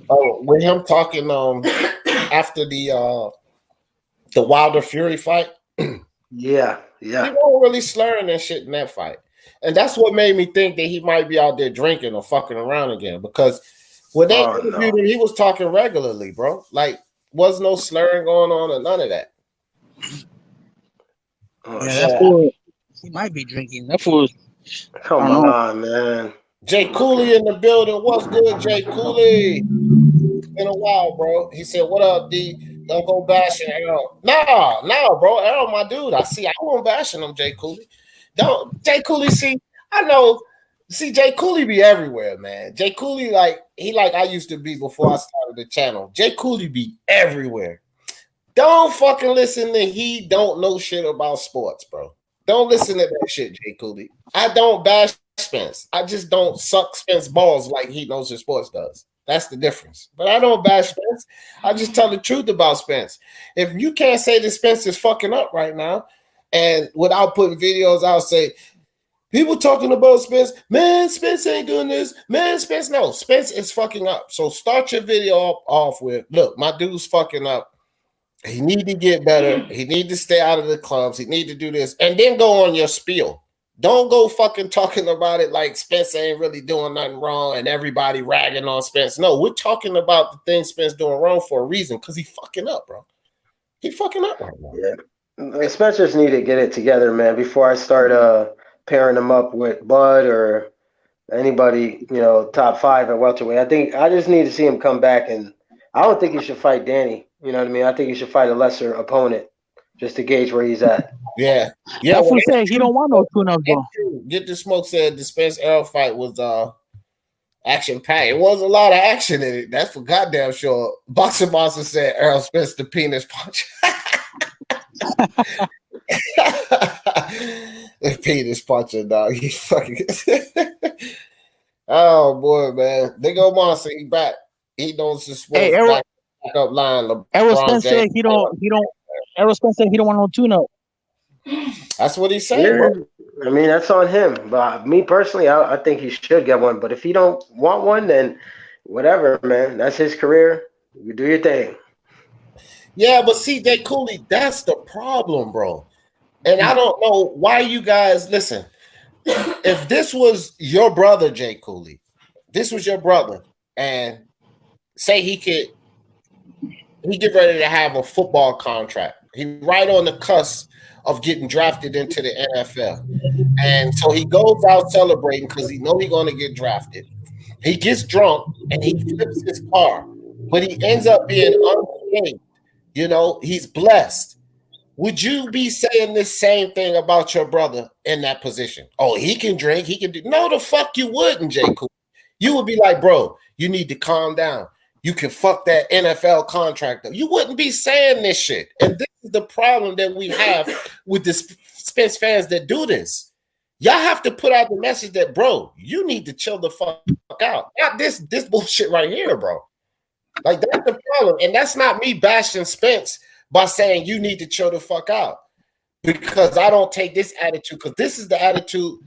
with him talking after the Wilder Fury fight? Yeah. He wasn't really slurring and shit in that fight. And that's what made me think that he might be out there drinking or fucking around again. Because when they interviewed him, he was talking regularly, bro. Like, was no slurring going on or none of that. That fool, he might be drinking. That fool. Come on, man. Jay Cooley in the building. What's good, Jay Cooley? In a while, bro. He said, "What up, D? Don't go bashing Errol." Nah, bro. Errol, my dude. I won't bashing him, Jay Cooley. Don't Jay Cooley. Jay Cooley be everywhere, man. Jay Cooley, like I used to be before I started the channel. Jay Cooley be everywhere. Don't fucking listen to he don't know shit about sports, bro. Don't listen to that shit, Jay Cooley. I don't bash Spence. I just don't suck Spence balls like he knows his sports does. That's the difference. But I don't bash Spence. I just tell the truth about Spence. If you can't say that Spence is fucking up right now, and without putting videos, I'll say, people talking about Spence, man, Spence ain't doing this. Man, Spence is fucking up. So start your video off with, look, my dude's fucking up. He need to get better. He need to stay out of the clubs. He need to do this. And then go on your spiel. Don't go fucking talking about it like Spence ain't really doing nothing wrong and everybody ragging on Spence. No, we're talking about the things Spence doing wrong for a reason because he fucking up, bro. He fucking up right now. Yeah. Spence just need to get it together, man, before I start pairing him up with Bud or anybody, you know, top 5 at welterweight. I just need to see him come back, and I don't think he should fight Danny. You know what I mean? I think he should fight a lesser opponent just to gauge where he's at. Yeah. That's what he said. He don't want no tune-ups, bro. Get the Smoke said the Spence Errol fight was action packed. It was a lot of action in it. That's for goddamn sure. Boxer Monster said Errol Spence the penis punch. The penis puncher, dog. He fucking. Oh boy, man. Big old Monster, he back. He knows the sports. Hey, Errol. Up line. Errol Spence said he don't. Errol Spence said he don't want no tune-up. That's what he's saying, bro. I mean, that's on him. But me personally, I think he should get one. But if he don't want one, then whatever, man. That's his career. You do your thing. Yeah, but see, Jay Cooley, that's the problem, bro. And I don't know why you guys listen. If this was your brother, Jay Cooley, this was your brother, and say he get ready to have a football contract. He right on the cusp of getting drafted into the NFL. And so he goes out celebrating because he know he's going to get drafted. He gets drunk and he flips his car, but he ends up being unscathed. You know, he's blessed. Would you be saying the same thing about your brother in that position? Oh, he can drink. He can do. No, the fuck you wouldn't, Jay Cooley. You would be like, bro, you need to calm down. You can fuck that NFL contract up. You wouldn't be saying this shit. And this is the problem that we have with the Spence fans that do this. Y'all have to put out the message that, bro, you need to chill the fuck out. Not this bullshit right here, bro. Like that's the problem, and that's not me bashing Spence by saying you need to chill the fuck out, because I don't take this attitude, because this is the attitude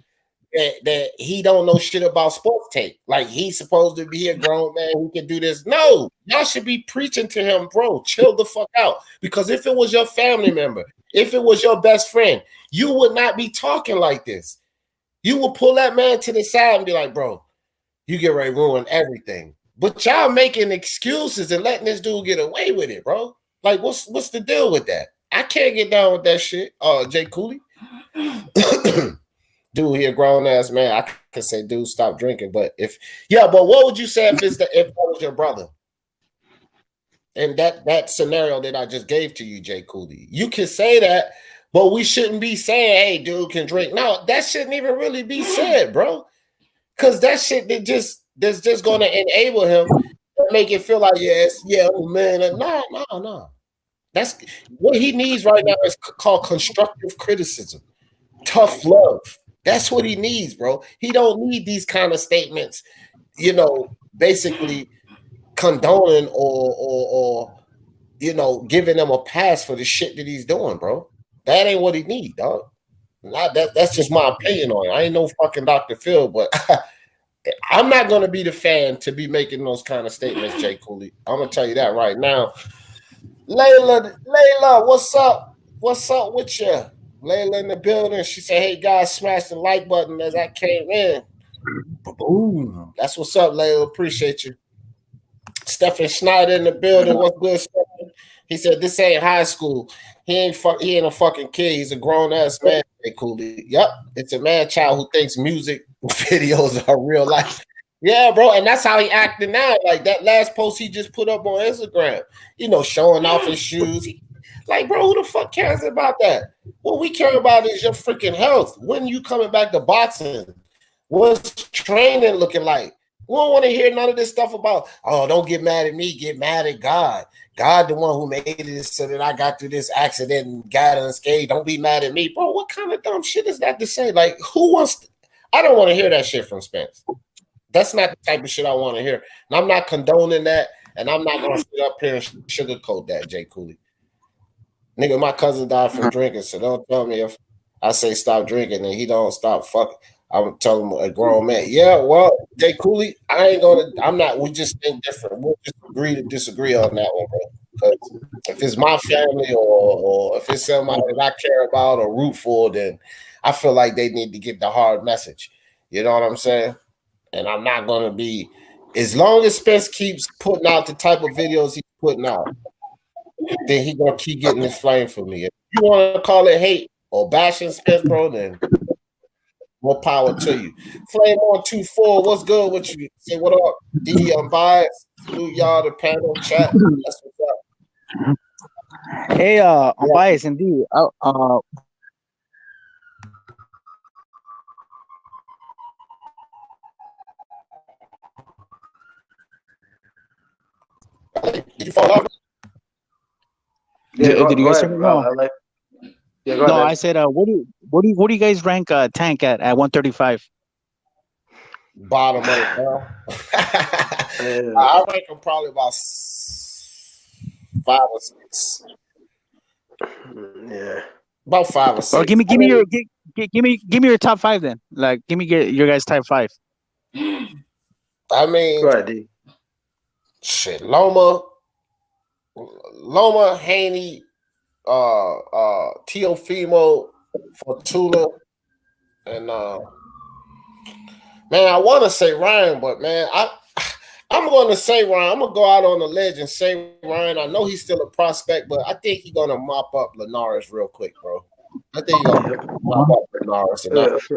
that he don't know shit about sports tape. Like he's supposed to be a grown man who can do this. No, y'all should be preaching to him, bro. Chill the fuck out. Because if it was your family member, if it was your best friend, you would not be talking like this. You would pull that man to the side and be like, bro, you get ready to ruin everything. But y'all making excuses and letting this dude get away with it, bro. Like, what's the deal with that? I can't get down with that shit. Jay Cooley. Dude, he a grown ass man. I can say, dude, stop drinking. But but what would you say if that was your brother? And that scenario that I just gave to you, Jay Cooley, you can say that, but we shouldn't be saying, hey, dude can drink. No, that shouldn't even really be said, bro. Because that shit that's just going to enable him to make it feel like, oh man, no. That's what he needs right now is called constructive criticism, tough love. That's what he needs, bro. He don't need these kind of statements, basically condoning or giving him a pass for the shit that he's doing, bro. That ain't what he need, dog. That's just my opinion on it. I ain't no fucking Dr. Phil, but I'm not going to be the fan to be making those kind of statements, Jay Cooley. I'm going to tell you that right now. Layla, what's up? What's up with you? Layla in the building. She said, hey, guys, smash the like button as I came in. Boom. That's what's up, Layla. Appreciate you. Stephen Schneider in the building. What's good, Stephen? He said, this ain't high school. He ain't a fucking kid. He's a grown-ass man. Hey, Cooley. Yep. It's a man-child who thinks music videos are real life. Yeah, bro. And that's how he acting now. Like that last post he just put up on Instagram, showing off his shoes. Like, bro, who the fuck cares about that? What we care about is your freaking health. When you coming back to boxing? What's training looking like? We don't want to hear none of this stuff about, oh, don't get mad at me, get mad at God. God, the one who made it so that I got through this accident and got unscathed. Don't be mad at me. Bro, what kind of dumb shit is that to say? Like, who wants I don't want to hear that shit from Spence. That's not the type of shit I want to hear. And I'm not condoning that, and I'm not going to sit up here and sugarcoat that, Jay Cooley. Nigga, my cousin died from drinking, so don't tell me if I say stop drinking and he don't stop fucking. I'm telling him a grown man. Yeah, well, Jay Cooley, we just think different. We'll just agree to disagree on that one, bro. Because if it's my family or if it's somebody that I care about or root for, then I feel like they need to get the hard message. You know what I'm saying? And I'm not going to be, as long as Spence keeps putting out the type of videos he's putting out, then he's going to keep getting this flame for me. If you want to call it hate or bashing Spence, bro, then more power to you. Flame on 2-4, what's good with you? Say what up, Dee, unbiased. Salute y'all, the panel chat. That's what's up. Hey, unbiased indeed. Did you fall off? Did you guys hear me? No. Go No, ahead. I said, what do you guys rank Tank at 135? Bottom of the barrel. I rank him probably about 5 or 6. Yeah, about 5 or 6. Or give me your top 5 then. Like, give me your guys' top 5. I mean, go ahead, D. Shit, Loma, Haney, Teofimo, Fortuna, and man, I want to say Ryan, but man, I'm going to say Ryan. I'm going to go out on the ledge and say Ryan. I know he's still a prospect, but I think he's going to mop up Linares real quick, bro. I think he's going to mop up Linares.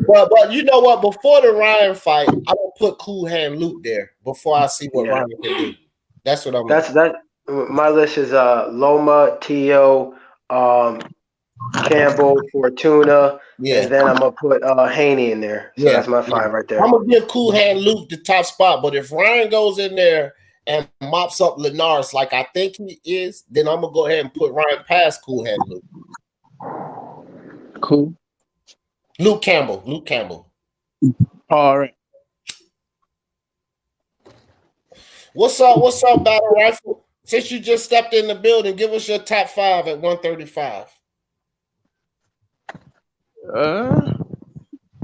But you know what? Before the Ryan fight, I'm going to put Cool Hand Luke there before I see what Ryan can do. That's what I'm. That. My list is Loma, Teo, Campbell, Fortuna, and then I'm gonna put Haney in there. So that's my 5 right there. I'm gonna give Cool Hand Luke the top spot, but if Ryan goes in there and mops up Linares like I think he is, then I'm gonna go ahead and put Ryan past Cool Hand Luke. Cool. Luke Campbell. All right. What's up? What's up, Battle Rifle? Since you just stepped in the building, give us your top 5 at 135.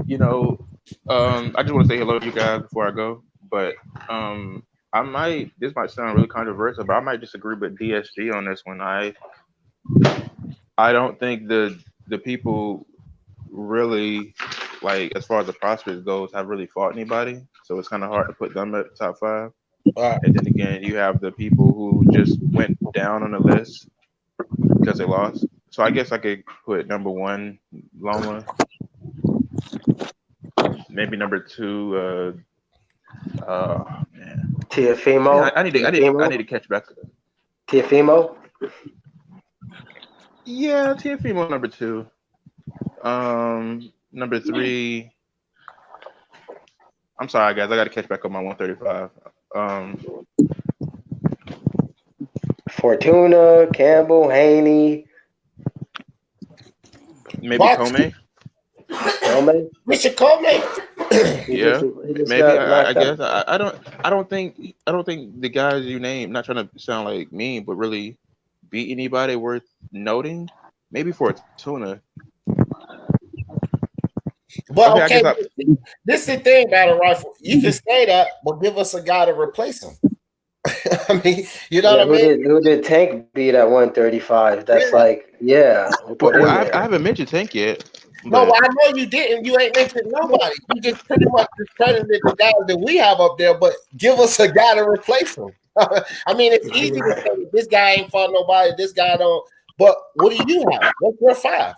You know, I just want to say hello to you guys before I go, but this might sound really controversial, but I might disagree with DSG on this one. I don't think the people really, like, as far as the prospects goes, have really fought anybody, so it's kind of hard to put them at the top 5. And then again, you have the people who just went down on the list because they lost. So I guess I could put number 1 Loma, maybe number 2 man. Teofimo. I need to catch back to that. Teofimo. Yeah, Teofimo number 2. Number 3. I'm sorry, guys. I got to catch back on my 135. Fortuna, Campbell, Haney. Maybe Comey. Mr. Comey. Yeah, maybe. I guess I don't think the guys you name, not trying to sound like mean, but really beat anybody worth noting. Maybe Fortuna. But okay, this is the thing, Battle Rifle. You can say that, but give us a guy to replace him. I mean, you know what I mean? Who did Tank beat at 135? That's like, yeah. Well, I haven't mentioned Tank yet. No, I know you didn't. You ain't mentioned nobody. You just pretty much discredited the guys that we have up there, but give us a guy to replace him. I mean, it's easy to say this guy ain't fought nobody, this guy don't. But what do you have? What's your 5?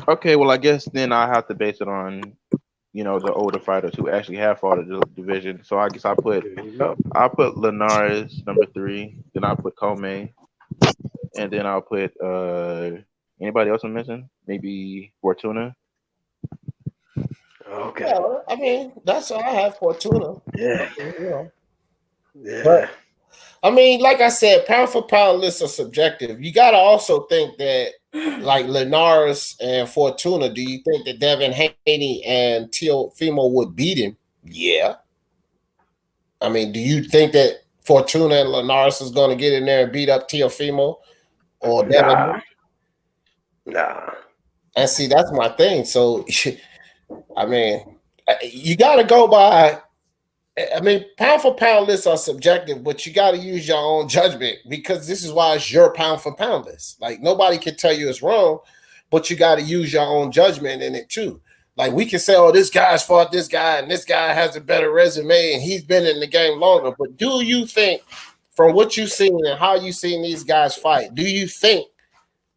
Okay, well, I guess then I have to base it on, the older fighters who actually have fought a division. So I guess I'll put Linares number 3, then I'll put Comey, and then I'll put anybody else I'm missing? Maybe Fortuna. Okay. Yeah, I mean, that's all I have, Fortuna. Yeah. Yeah. But I mean, like I said, pound for pound lists are subjective. You got to also think that, like Linares and Fortuna, do you think that Devin Haney and Teofimo would beat him? Yeah. I mean, do you think that Fortuna and Linares is going to get in there and beat up Teofimo or Devin? Nah. And see, that's my thing. So, I mean, you got to go by. I mean, pound for pound lists are subjective, but you got to use your own judgment because this is why it's your pound for pound list. Like, nobody can tell you it's wrong, but you got to use your own judgment in it too. Like, we can say, oh, this guy's fought this guy and this guy has a better resume and he's been in the game longer. But do you think, from what you've seen and how you've seen these guys fight, do you think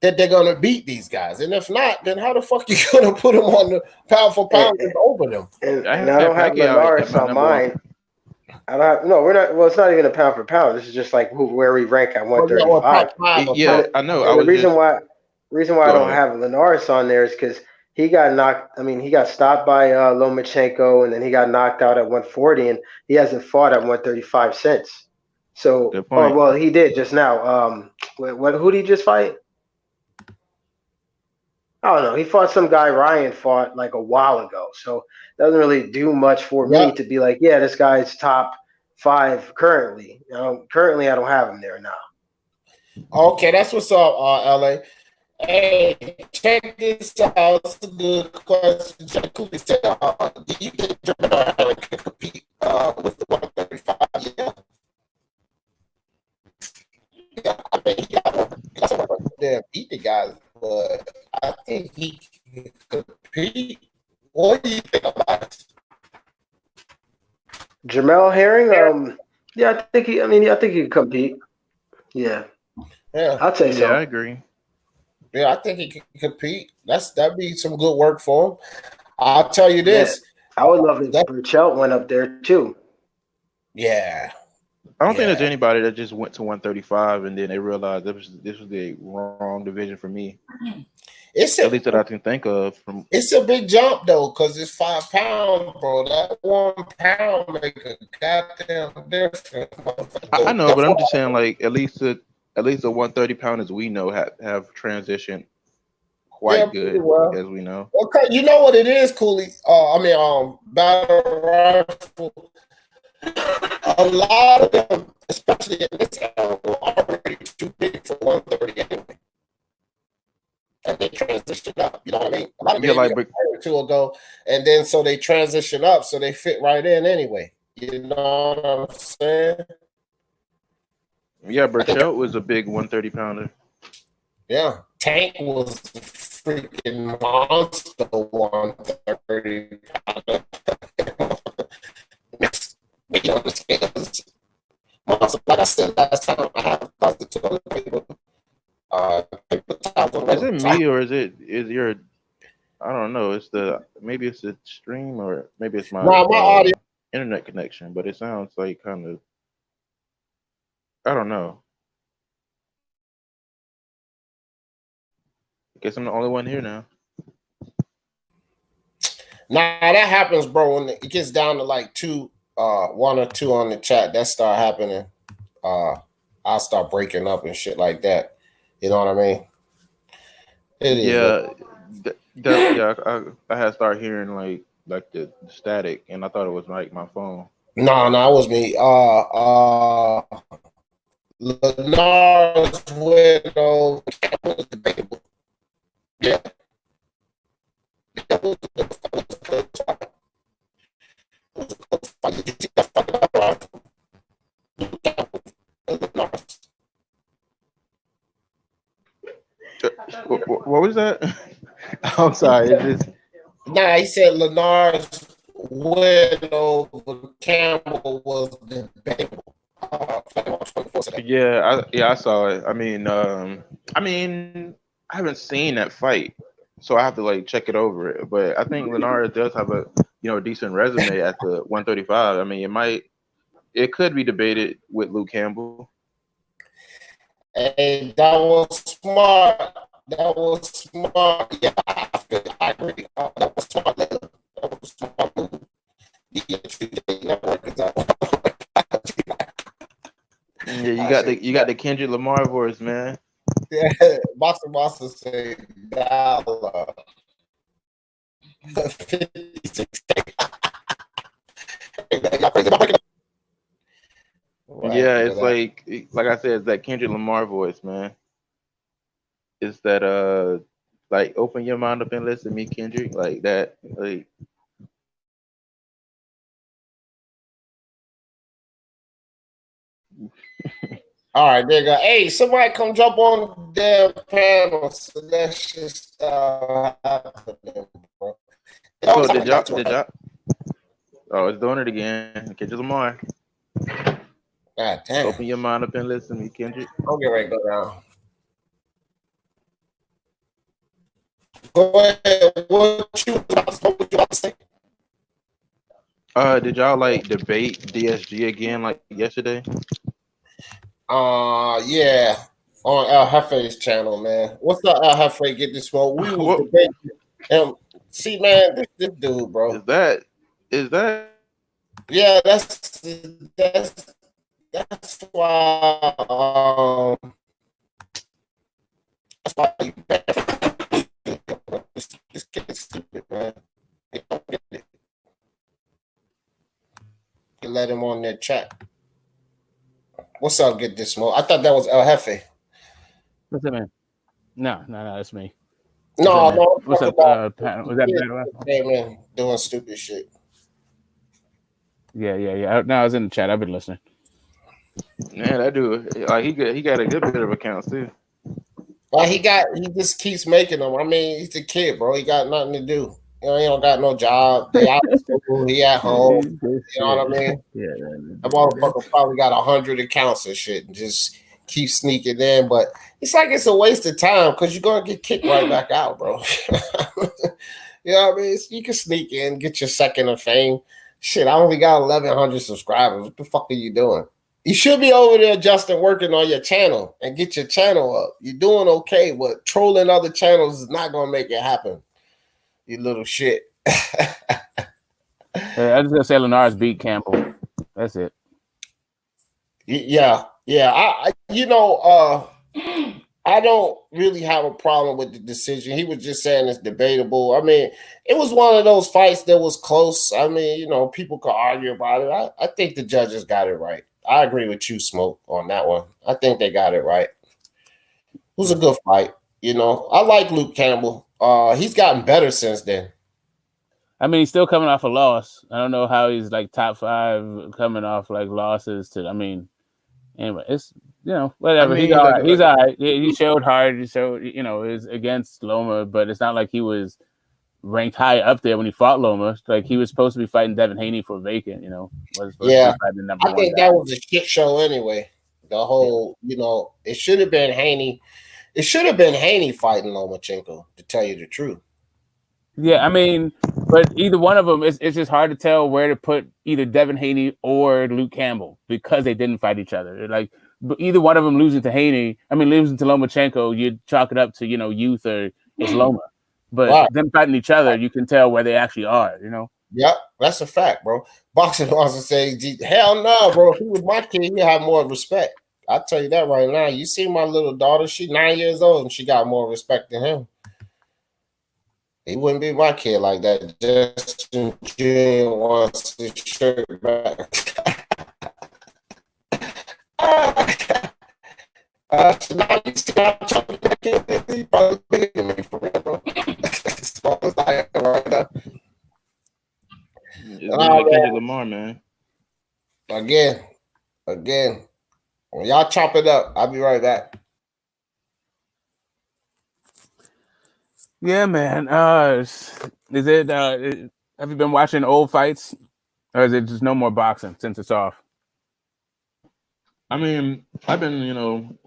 that they're going to beat these guys? And if not, then how the fuck you going to put them on the pound for pound list over them? And I don't have Linares on mine. I don't have, no, we're not. Well, it's not even a pound for pound. This is just like where we rank at 135. Yeah, I know. The reason why I don't have Linares on there is because he got knocked. I mean, he got stopped by Lomachenko, and then he got knocked out at 140, and he hasn't fought at 135 since. So, well, he did just now. Who did he just fight? I don't know. He fought some guy Ryan fought like a while ago. So it doesn't really do much for me to be like, yeah, this guy's top 5 currently. Currently, I don't have him there now. Okay, that's what's up, LA. Hey, check this out. It's a good question. Jack Cooley said, do you think German can compete with the 135? Yeah, I mean, he got someone there beat the guys, but I think he can compete. What do you think about it? Jamel Herring? Yeah, I think he can compete. Yeah, I'd say so. Yeah, I agree. Yeah, I think he can compete. That'd be some good work for him. I'll tell you this. Yeah. I would love if Burchell went up there too. Yeah. I don't think there's anybody that just went to 135 and then they realized this was the wrong division for me. At least that I can think of. It's a big jump though, because it's 5 pounds, bro. That 1 pound make a goddamn difference. I know, but I'm just saying, like, at least the 130 pounders we know have transitioned quite good, as we know. Okay, you know what it is, Cooley. Battle Rifle. A lot of them, especially in this era, were already too big for 130 anyway. And they transitioned up, you know what I mean? A lot of maybe like a year or two ago, and then so they transition up, so they fit right in anyway. You know what I'm saying? Yeah, Burchell was a big 130 pounder. Yeah, Tank was a freaking monster 130 pounder. Me on the scales. Monster, like I said last time, I have busted to the paper. Is it me or is your? I don't know. It's maybe it's the stream or maybe it's my audio internet connection, but it sounds like kind of. I don't know. I guess I'm the only one here now. Nah, that happens, bro. When it gets down to like one or two on the chat, that start happening. I'll start breaking up and shit like that. You know what I mean? It is. Yeah, I had started hearing like the static, and I thought it was like my phone. No, it was me. Lenar's widow was debatable. Yeah. What was that? I'm sorry. Nah, he said Lenar's widow Campbell was debatable. Yeah, I saw it. I mean, I haven't seen that fight, so I have to like check it over. But I think Lenara does have a decent resume at the 135. I mean, it could be debated with Luke Campbell. Hey, that was smart. That was smart. Yeah, I agree. That was smart. That was smart move. Yeah, you got the Kendrick Lamar voice, man. Yeah, Boxer say dollar. 56K. Yeah, it's like I said, it's that Kendrick Lamar voice, man. It's that like open your mind up and listen to me, Kendrick, like that, like. All right, there you go. Hey, somebody come jump on the damn panel. So that's just happening, bro. So did y'all? Oh, it's doing it again. Kendrick Lamar. God damn. Open your mind up and listen to me, Kendrick. I'll get ready to go down. Go ahead. What you about to say? Did y'all like debate DSG again like yesterday? Yeah, on El Jefe's channel, man. What's up, El Jefe? Get this smoke. We was debating. See, man, this dude, bro. Is that? Yeah, that's why. That's why you this kid is stupid, man. You let him on their chat. What's up? Get this smoke. I thought that was El Jefe. What's up, man? No, that's me. No. What's up? Was that bad? Man, doing stupid shit. Yeah. No, I was in the chat. I've been listening. Man, that dude, like he got a good bit of accounts too. Like he just keeps making them. I mean, he's a kid, bro. He got nothing to do. You know, he don't got no job. They out of school. He at home. You know what I mean? Yeah. That motherfucker probably got 100 accounts and shit, and just keep sneaking in. But it's like it's a waste of time because you're gonna get kicked right back out, bro. You know what I mean? You can sneak in, get your second of fame. Shit, I only got 1,100 subscribers. What the fuck are you doing? You should be over there, Justin, working on your channel and get your channel up. You're doing okay, but trolling other channels is not gonna make it happen. You little shit. I just gonna say Lenar's beat Campbell. That's it. Yeah. I I don't really have a problem with the decision. He was just saying it's debatable. I mean, it was one of those fights that was close. I mean, you know, people could argue about it. I think the judges got it right. I agree with you, Smoke, on that one. I think they got it right. It was a good fight. You know, I like Luke Campbell. He's gotten better since then. I mean, he's still coming off a loss. I don't know how he's like top 5 coming off like losses to. I mean, anyway, it's whatever. I mean, he's all right. He's all right. He showed hard. He showed is against Loma, but it's not like he was ranked high up there when he fought Loma. Like he was supposed to be fighting Devin Haney for vacant. Was supposed to be fighting the number 1 I think guy. that was a shit show anyway. The whole, it should have been Haney. It should have been Haney fighting Lomachenko, to tell you the truth. Yeah, I mean, but either one of them, it's just hard to tell where to put either Devin Haney or Luke Campbell because they didn't fight each other. Like, but either one of them losing to Lomachenko, you chalk it up to youth or it's Loma. But them fighting each other, you can tell where they actually are. Yep, that's a fact, bro. Boxing wants to say, hell no, bro. If he was my kid, he'd have more respect. I'll tell you that right now. You see my little daughter, she's 9 years old, and she got more respect than him. He wouldn't be my kid like that. Justin Jr. wants his shirt back. So now you see I'm talking to that kid. He probably bigger than me for real, bro. As small as I am right now. Kendrick Lamar, man. Again. When y'all chop it up, I'll be right back. Yeah, man. Is it? Have you been watching old fights, or is it just no more boxing since it's off? I mean, I've been,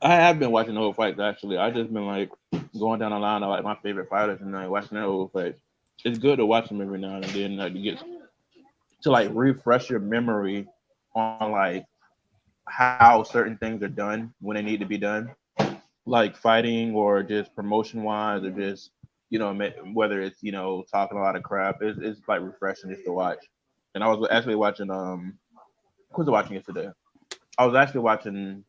I have been watching old fights actually. I just been like going down the line of like my favorite fighters and like watching their old fights. It's good to watch them every now and then, like to get to like refresh your memory on like how certain things are done when they need to be done, like fighting or just promotion wise, or just whether it's talking a lot of crap. It's like refreshing just to watch. And I was actually watching who was I watching yesterday? I was actually watching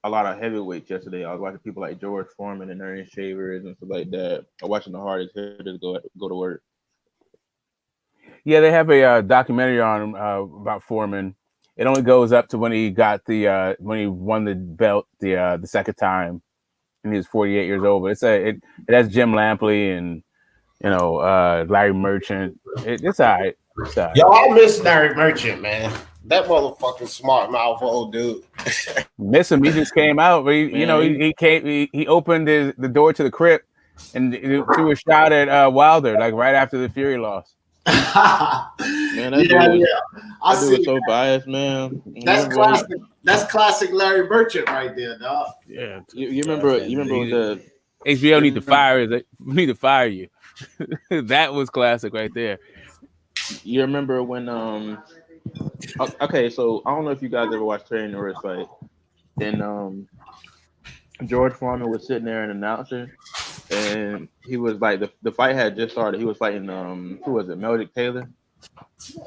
a lot of heavyweights yesterday. I was watching people like George Foreman and Ernest Shavers and stuff like that. I'm watching the hardest hitters go to work. Yeah, they have a documentary on him about Foreman. It only goes up to when he got when he won the belt the second time, and he was 48 years old. But it has Jim Lampley and Larry Merchant. It's all right. Yo, I miss Larry Merchant, man. That motherfucking smart mouth old dude. Miss him. He just came out. But he opened the door to the crypt and threw a shot at Wilder like right after the Fury loss. Man, that dude was so biased, man. That's classic. That's classic Larry Merchant right there, dog. Yeah, you remember the HBO need to fire you. That was classic right there. You remember when okay, so I don't know if you guys ever watched Terry Norris fight, and George Foreman was sitting there and announcing, and he was like, the fight had just started. He was fighting who was it, Meldrick Taylor,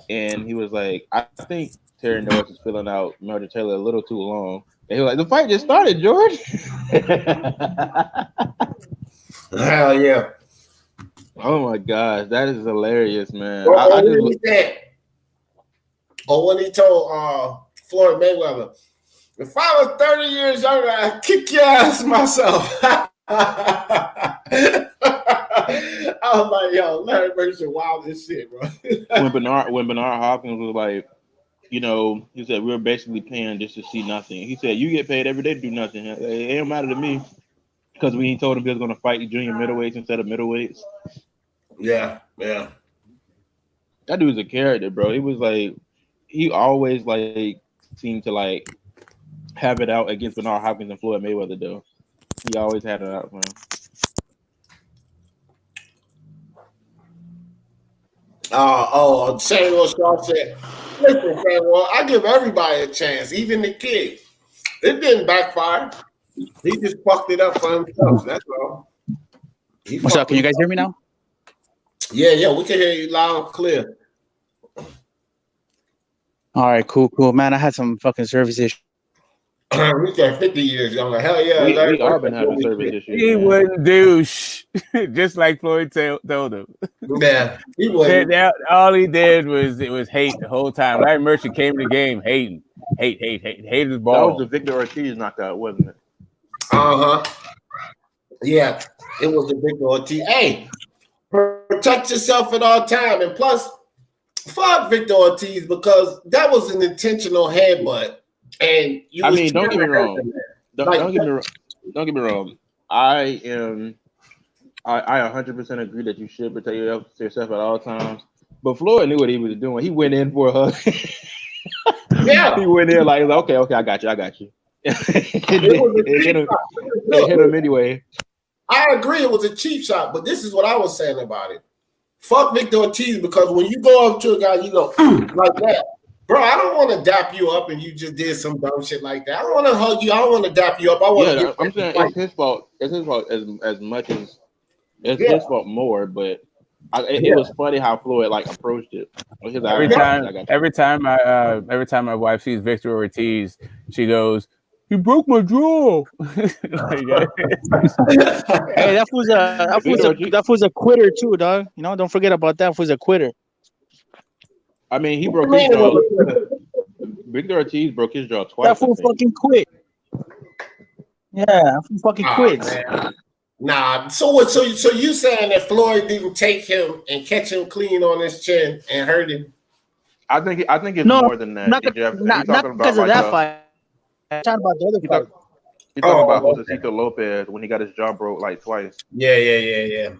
and he was like, I think Terry Norris is filling out Meldrick Taylor a little too long. And he was like, the fight just started, George. Hell yeah. Oh my gosh, that is hilarious, man. When he told Floyd Mayweather, if I was 30 years younger, I'd kick your ass myself. I was like, yo, Larry Merchant wild as shit, bro. when Bernard Hopkins was like, he said, we're basically paying just to see nothing. He said, you get paid every day to do nothing. It don't matter to me. Because when he told him he was going to fight junior middleweights instead of middleweights. Yeah. That dude's a character, bro. He was like, he always like seemed to like have it out against Bernard Hopkins and Floyd Mayweather, though. He always had it out for him. Samuel Shaw said, listen, Samuel, I give everybody a chance, even the kid. It didn't backfire. He just fucked it up for himself. That's all. What's up? Can you guys hear me now? Yeah, we can hear you loud and clear. All right, cool. Man, I had some fucking service issue. We got 50 years younger. Hell yeah. We all been having service issues. He wouldn't do just like Floyd told him. Yeah, he wouldn't. All he did was hate the whole time. Larry Merchant came to the game hating. Hated his ball. That was the Victor Ortiz knockout, wasn't it? Yeah, it was the Victor Ortiz. Hey, protect yourself at all time. And plus, fuck Victor Ortiz because that was an intentional headbutt. And don't get me wrong. Don't get me wrong. I 100% agree that you should protect yourself at all times. But Floyd knew what he was doing. He went in for a hug. Yeah, he went in like, okay, I got you. It hit him anyway. I agree it was a cheap shot, but this is what I was saying about it. Fuck Victor Ortiz because when you go up to a guy, you go like that. Bro, I don't want to dap you up and you just did some dumb shit like that. I don't want to hug you. I don't want to dap you up. I'm saying it's his fault. It's his fault as much as it's his fault more, but it was funny how Floyd like approached it. Every time my wife sees Victor Ortiz, she goes, "He broke my jaw." Hey, that was a quitter too, dog. You know, don't forget about that. Was a quitter. I mean, he broke his jaw. Victor Ortiz broke his jaw twice. That fool fucking quit. Yeah, that fool fucking quit. Nah, so what? So you saying that Floyd didn't take him and catch him clean on his chin and hurt him? I think it's more than that. Not because of that fight. I'm talking about the other fight. You're talking about Josecito Lopez when he got his jaw broke like twice. Yeah.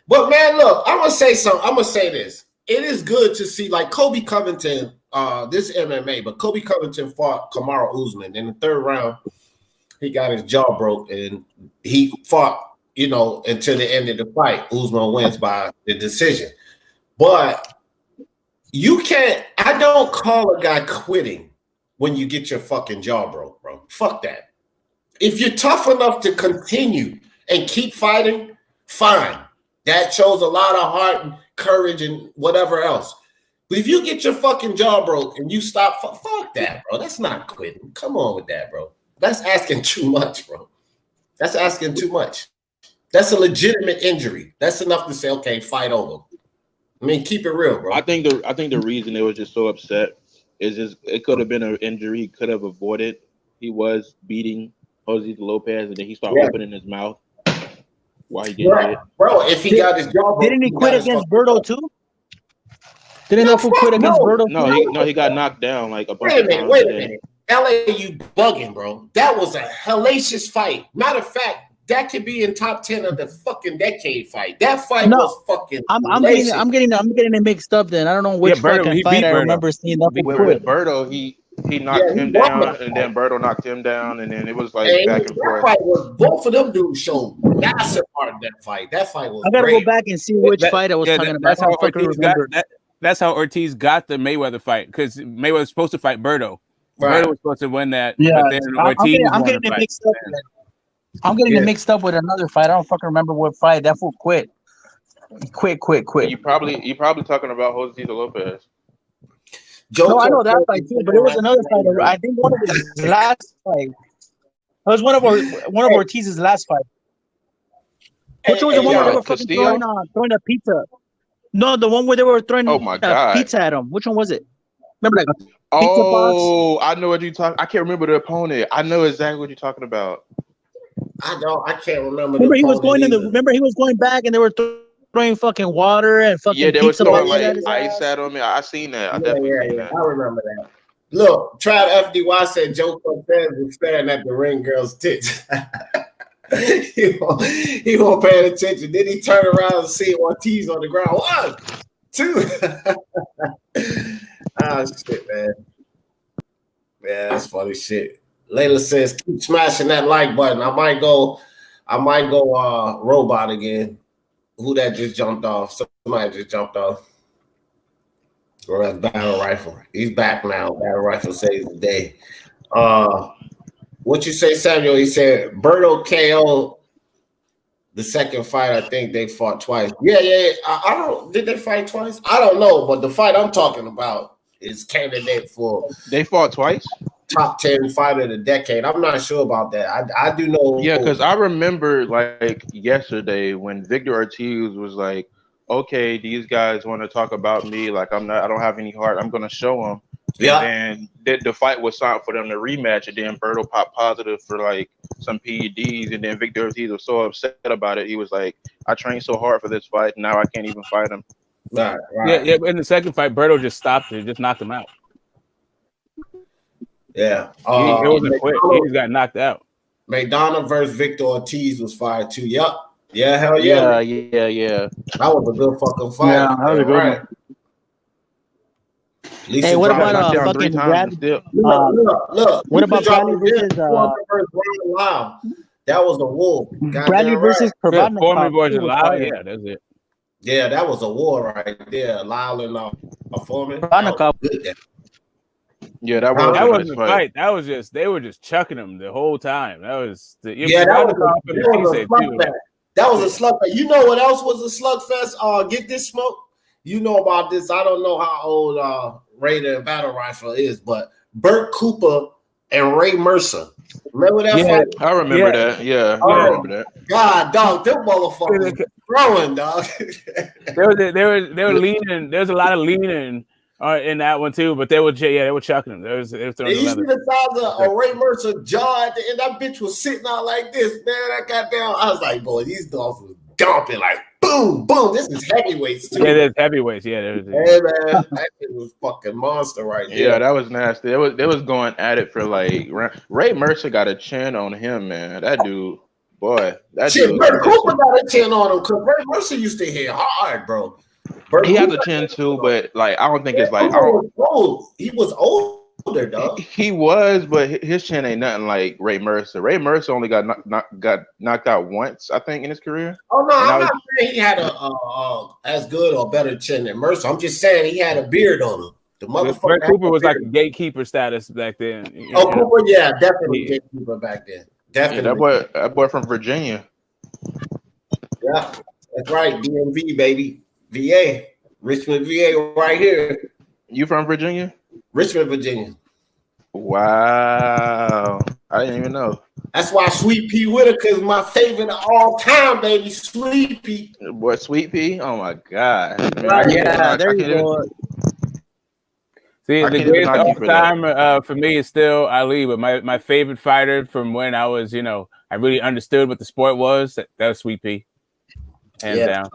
But man, look, I'm gonna say something. I'm gonna say this. It is good to see like Kobe Covington, this MMA, but Kobe Covington fought Kamaru Usman in the third round. He got his jaw broke and he fought, until the end of the fight. Usman wins by the decision. But I don't call a guy quitting when you get your fucking jaw broke, bro. Fuck that. If you're tough enough to continue and keep fighting, fine. That shows a lot of heart and courage and whatever else. But if you get your fucking jaw broke and you stop, fuck that, bro. That's not quitting. Come on with that, bro. That's asking too much, bro. That's asking too much. That's a legitimate injury. That's enough to say, okay, fight over. I mean, keep it real, bro. I think the reason they were just so upset is just it could have been an injury he could have avoided. He was beating Josecito Lopez, and then he started opening his mouth while he did it. Bro, if he got his jaw broke, didn't he quit against Berto too? Didn't know who quit against Berto? No, he got knocked down like a bunch of times. Wait a minute. LA, you bugging, bro. That was a hellacious fight. Matter of fact, that could be in top 10 of the fucking decade fight. That fight was fucking. I'm getting it mixed up. Then I don't know which fucking fight I remember seeing. With Berto, he knocked him down, and then Berto knocked him down, and then it was like back and forth. Fight was, both of them dudes showed massive part of that fight. That fight was. I gotta go back and see which fight I was talking about. That's how Ortiz got the Mayweather fight because Mayweather was supposed to fight Berto. Right. Berto was supposed to win that. Yeah, but then Ortiz I'm getting it mixed up. I'm getting it mixed up with another fight. I don't fucking remember what fight. That fool quit. Quit. You probably talking about Josecito Lopez. No, I know that fight too, but it was another fight. I think one of his last fight. It was one of Ortiz's last fight. Which was the one where they were fucking throwing a pizza? No, the one where they were throwing pizza at him. Which one was it? Remember that? I know what you're talking. I can't remember the opponent. I know exactly what you're talking about. I can't remember. Remember he was going back and they were throwing fucking water and fucking they were throwing like ice at him. I seen that. I definitely seen that. I remember that. Look, Trav FDY said Joe Cortez was staring at the ring girl's tits. he won't pay attention. Then he turned around and see Ortiz on the ground. 1, 2. Oh shit, man. Yeah, that's funny shit. Layla says, keep smashing that like button. I might go robot again. Who that just jumped off? Somebody just jumped off. Or that's Battle Rifle. He's back now. Battle Rifle saves the day. What you say, Samuel? He said Berto KO the second fight. I think they fought twice. Yeah. I don't. Did they fight twice? I don't know, but the fight I'm talking about is candidate for. They fought twice. top 10 fighter of the decade. I'm not sure about that. I do know. Yeah, because I remember like yesterday when Victor Ortiz was like, "Okay, these guys want to talk about me. Like I don't have any heart. I'm gonna show them." Yeah. And then the fight was signed for them to rematch, and then Berto popped positive for like some PEDs, and then Victor Ortiz was so upset about it. He was like, "I trained so hard for this fight, now I can't even fight him." Right. Yeah. In the second fight, Berto just stopped it, just knocked him out. Yeah. It wasn't quick. He just got knocked out. McDonough versus Victor Ortiz was fire too. Yup. Yeah, hell yeah. Yeah. That was a good fucking fight. Yeah, that was a good one. Hey, what about fucking Bradley? Look. What about Bradley versus That was a war. Bradley versus Foreman versus Lyle? Yeah, that's it. Yeah, that was a war right there. Lyle and Foreman. Yeah, that wasn't a fight. That was just they were just chucking him the whole time. That was that was a slugfest. You know what else was a slugfest? Get this smoke. You know about this. I don't know how old Raider and Battle Rifle is, but Burt Cooper and Ray Mercer. Remember that fight? I remember that. Yeah, I remember that. God, dog, them motherfuckers throwing, dog. they were leaning. There's a lot of leaning in that one too, but they were chucking them. You see the size of Ray Mercer jaw at the end? That bitch was sitting out like this, man. I got down. I was like, boy, these dogs was dumping like boom, boom. This is heavyweights too. Yeah, there's heavyweights. Yeah, hey man, that shit was fucking monster right there. Yeah, that was nasty. They was going at it for like Ray Mercer got a chin on him, man. That dude, boy, that shit. Dude Burt Cooper got a chin on him because Ray Mercer used to hit hard, bro. He has a chin too, but like I don't think it's like he was older, dog. He was, but his chin ain't nothing like Ray Mercer. Ray Mercer only got knocked out once, I think, in his career. Oh no, I'm not saying he had a as good or better chin than Mercer. I'm just saying he had a beard on him. The motherfucker. Cooper was like a gatekeeper status back then. Cooper, yeah, definitely gatekeeper back then. Definitely. Yeah, that boy from Virginia. Yeah, that's right. DMV, baby. VA. Richmond, VA, right here. You from Virginia? Richmond, Virginia. Wow. I didn't even know. That's why Sweet Pea Whitaker is my favorite of all time, baby. Sweet Pea. Boy, Sweet Pea? Oh my God. There you go. See, the greatest of all time for me is still Ali, but my favorite fighter from when I was, I really understood what the sport was, that was Sweet Pea. Hands down.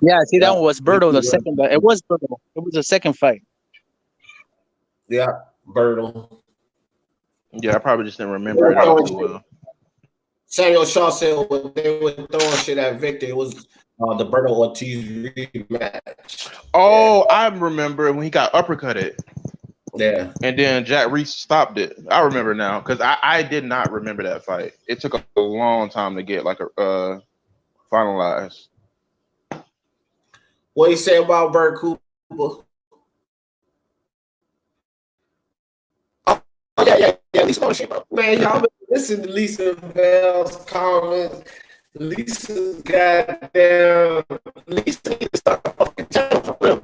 Yeah, see, that one was Berto, the second. It was Berto. It was the second fight. Yeah, Berto. Yeah, I probably just didn't remember it all too well. Samuel Shaw said when they were throwing shit at Victor, it was the Berto Ortiz rematch. Oh, I remember when he got uppercutted. Yeah. And then Jack Reese stopped it. I remember now because I did not remember that fight. It took a long time to get like a finalized. What he say about Burt Cooper? Oh, yeah. Man, y'all been listening to Lisa Bell's comments. Lisa's goddamn. Lisa needs to start a fucking channel for real.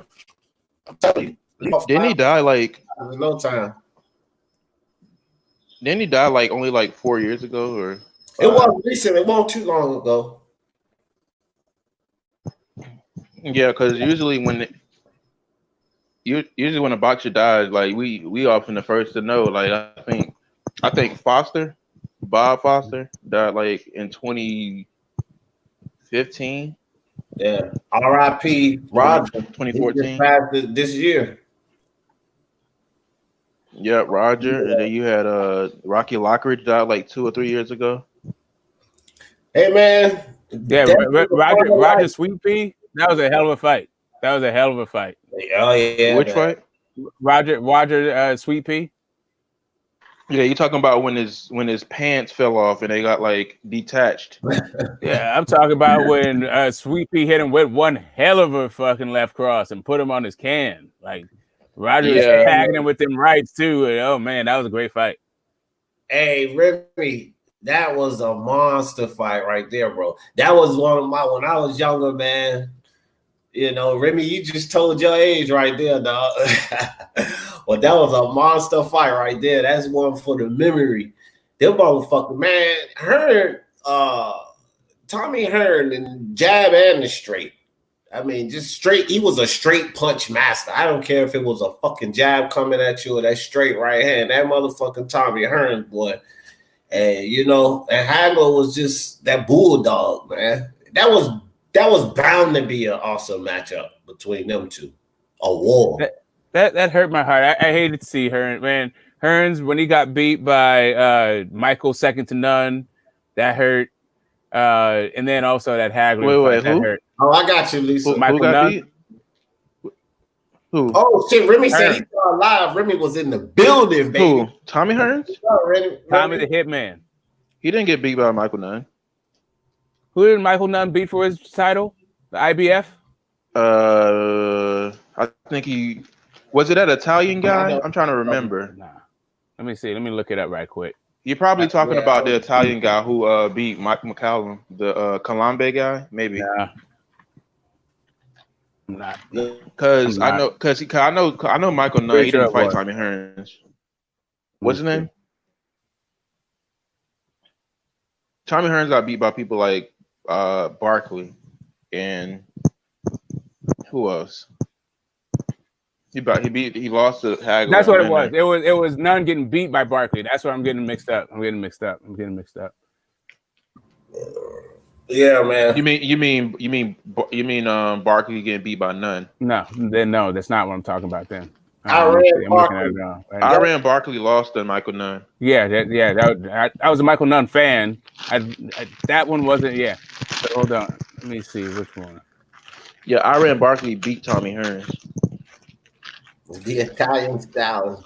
I'm telling you. Didn't he die like? No time. Didn't he die like only like 4 years ago or? It wasn't recent. It wasn't too long ago. Yeah, because usually when a boxer dies, like we often the first to know. Like I think Bob Foster died like in 2015. Yeah, R.I.P. Roger. 2014. Passed this year. Yep, Roger, and then you had Rocky Lockridge died like 2 or 3 years ago. Hey man, yeah, Roger Sweet Pea. That was a hell of a fight. Oh yeah. Which fight? Roger Sweet Pea. Yeah, you talking about when his pants fell off and they got like detached. Yeah, I'm talking about when Sweet Pea hit him with one hell of a fucking left cross and put him on his can. Like Roger was tagging him with them rights too. And, oh man, that was a great fight. Hey Remy, that was a monster fight right there, bro. That was one of my when I was younger, man. Remy, you just told your age right there, dog. Well, that was a monster fight right there. That's one for the memory. Them motherfucker, man, Tommy Hearn and jab and the straight. I mean, just straight. He was a straight punch master. I don't care if it was a fucking jab coming at you or that straight right hand. That motherfucking Tommy Hearn, boy. And you know, and Hagler was just that bulldog, man. That was bound to be an awesome matchup between them two. A war. That hurt my heart. I hated to see Hearn, man. Hearns when he got beat by Michael second to none, that hurt. And then also that Hagler fight, that hurt. Oh, I got you, Lisa. Who got beat? Who? Oh shit! Remy said he saw live. Remy was in the building, baby. Who? Tommy Hearns? Tommy the Hitman. He didn't get beat by Michael Nunn. Who did Michael Nunn beat for his title? The IBF? I think he was it that Italian guy? I'm trying to remember. Nah. Let me see. Let me look it up right quick. You're probably talking about the Italian guy who beat Mike McCallum, the Colombe guy, maybe. Nah. I'm not. Because I know Michael Nunn. He didn't fight Tommy Hearns. What's his name? Tommy Hearns got beat by people like Barkley and who else? He lost to Hagler. That's what it was. It was Nunn getting beat by Barkley. That's what I'm getting mixed up. Yeah, man. You mean Barkley getting beat by Nunn? No, that's not what I'm talking about. Then Iran Barkley lost to Michael Nunn. I was a Michael Nunn fan. That one wasn't. Yeah. So hold on. Let me see which one. Yeah, Iran Barkley beat Tommy Hearns. The Italian style.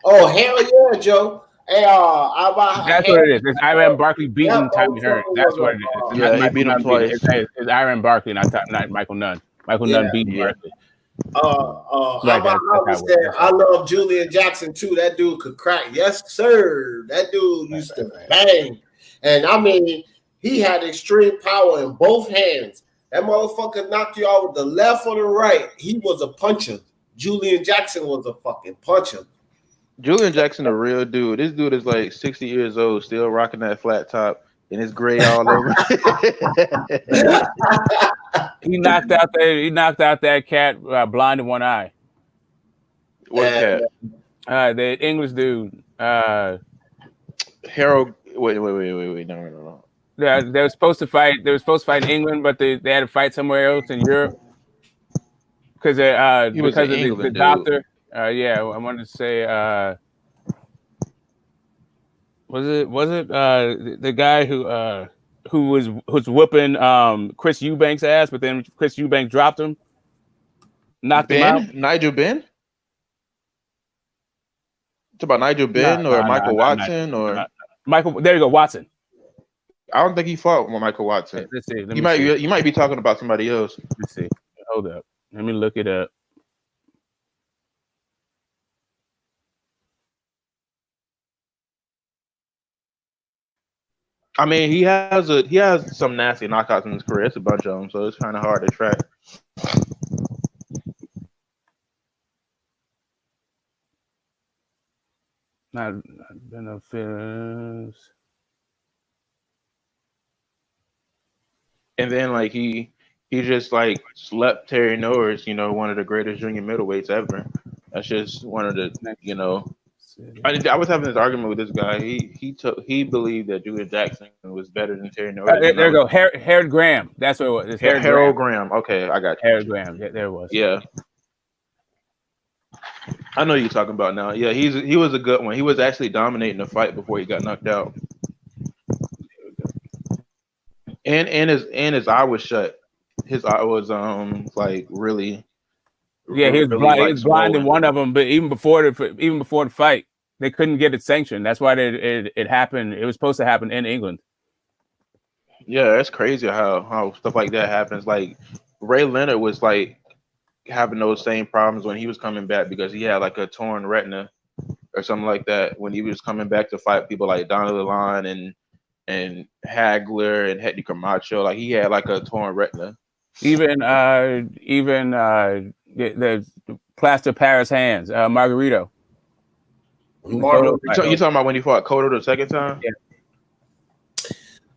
Oh hell yeah, Joe! Hey, that's what it is. It's Iran Barkley beating Tommy Hearns. That's what it is. Yeah, he beat him twice. It's Iran Barkley, not Michael Nunn. Michael Nunn beat Barkley. I love Julian Jackson too. That dude could crack. Yes, sir. That dude used to bang. And I mean, he had extreme power in both hands. That motherfucker knocked you out with the left or the right. He was a puncher. Julian Jackson was a fucking puncher. Julian Jackson, a real dude. This dude is like 60 years old, still rocking that flat top, and it's gray all over. He knocked out that cat blind in one eye. What cat? The English dude. Harold. Wait. No. Yeah, they were supposed to fight. They were supposed to fight in England, but they had to fight somewhere else in Europe because of the doctor. I wanted to say, was it the guy who was whooping Chris Eubank's ass, but then Chris Eubank dropped him, knocked him out. Nigel Benn. It's about Nigel Benn or Michael Watson or Michael. There you go, Watson. I don't think he fought with Michael Watson. Let's see. You might be talking about somebody else. Let's see. Hold up. Let me look it up. I mean, he has some nasty knockouts in his career. It's a bunch of them, so it's kind of hard to track. Not benefits. And then like he just like slept Terry Norris, one of the greatest junior middleweights ever. That's just one of the, I was having this argument with this guy. He believed that Julian Jackson was better than Terry Norris. There you go. Harold Graham. That's what it was. It's Harold Graham. Okay, I got you. Harold Graham. Yeah, there it was. Yeah. I know you're talking about now. Yeah, he was a good one. He was actually dominating the fight before he got knocked out. And his eye was shut. His eye was like really. Yeah, he was blind. He was blind in one of them, but even before the fight, they couldn't get it sanctioned. That's why it happened. It was supposed to happen in England. Yeah, it's crazy how stuff like that happens. Like Ray Leonard was like having those same problems when he was coming back because he had like a torn retina or something like that when he was coming back to fight people like Donald Lalonde and Hagler and Hector Camacho. Like he had like a torn retina. Even the plaster Paris hands? Margarito. You talking about when he fought Cotto the second time? Yeah.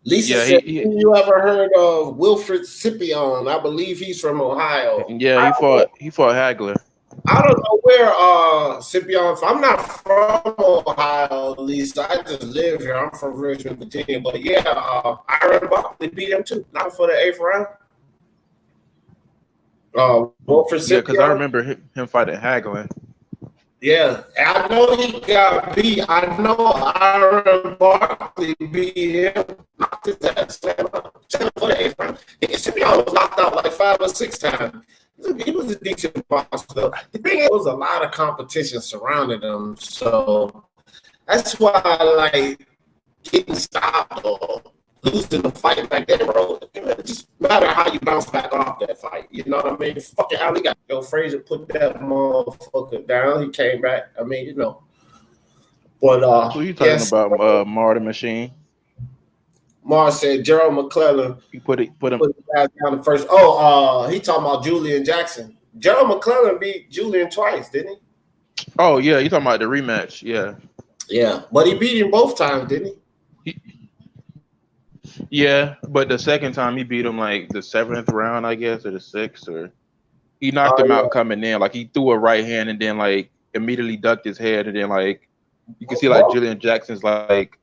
Lisa said, you ever heard of Wilfred Scipion? I believe he's from Ohio. Yeah, he fought Hagler. I don't know where Scipion. I'm not from Ohio, Lisa. I just live here. I'm from Richmond, Virginia. But yeah, Aaron Barkley beat him too. Not for the 8th round. Wilfred Scipion. Yeah, because I remember him fighting Hagler. Yeah, I know he got beat. I know Aaron Barkley beat him. Knocked his ass down for the 8th round. Scipion was knocked out like 5 or 6 times. He was a decent boxer. The thing is, there was a lot of competition surrounding him, so that's why like getting stopped or losing the fight back then, bro. It just matter how you bounce back off that fight. You know what I mean? Fucking Ali got Joe Frazier put that motherfucker down. He came back. I mean, you know. But who you talking about? Mar the Machine. Mar said Gerald McClellan. He put him down the first. Oh, he talking about Julian Jackson. Gerald McClellan beat Julian twice, didn't he? Oh yeah, you talking about the rematch? Yeah. Yeah, but he beat him both times, didn't he? Yeah, but the second time he beat him like the 7th round, I guess, or the 6th, or he knocked him out coming in. Like he threw a right hand and then like immediately ducked his head, and then like you can see like Julian Jackson's like.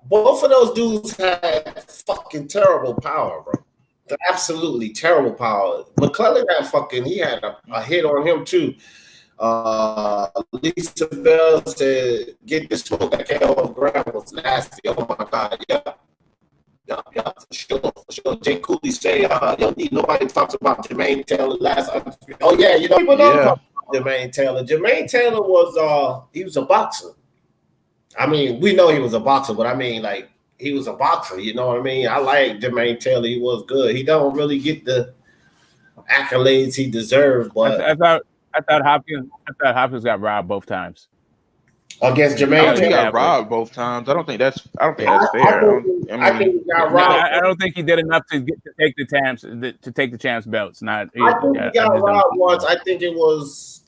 Both of those dudes had fucking terrible power, bro. Absolutely terrible power. McClellan he had a hit on him too. Lisa Bell said, "Get the smoke that came off the ground was nasty." Oh my god, yeah, for sure. Jay Cooley say, nobody talks about Jermaine Taylor last. Oh yeah, people don't talk about Jermaine Taylor. Jermaine Taylor was he was a boxer. I mean, we know he was a boxer, but I mean, like, he was a boxer, you know what I mean? I like Jermaine Taylor. He was good. He don't really get the accolades he deserved, but I thought Hopkins got robbed both times. Against Jermaine Taylor. He got robbed both times. I don't think that's fair. I think he got robbed. I don't think he did enough to take the champs belts. I think he got robbed once. I think it was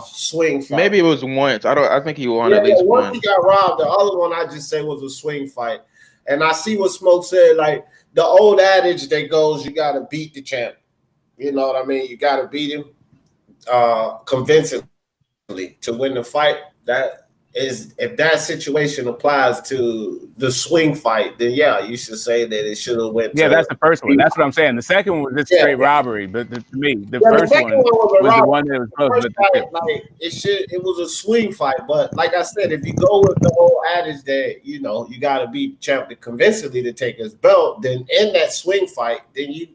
swing fight. Maybe it was once. I think he won at least once. He got robbed. The other one I just say was a swing fight. And I see what Smoke said. Like the old adage that goes, you got to beat the champ. You know what I mean? You got to beat him convincingly to win the fight. That is, if that situation applies to the swing fight, then yeah, you should say that it should have went. Yeah, that's the first one. That's what I'm saying. The second one was just straight robbery, but to me, the first one was the one that was close. It was a swing fight, but like I said, if you go with the whole adage that you got to beat champ convincingly to take his belt, then in that swing fight, then you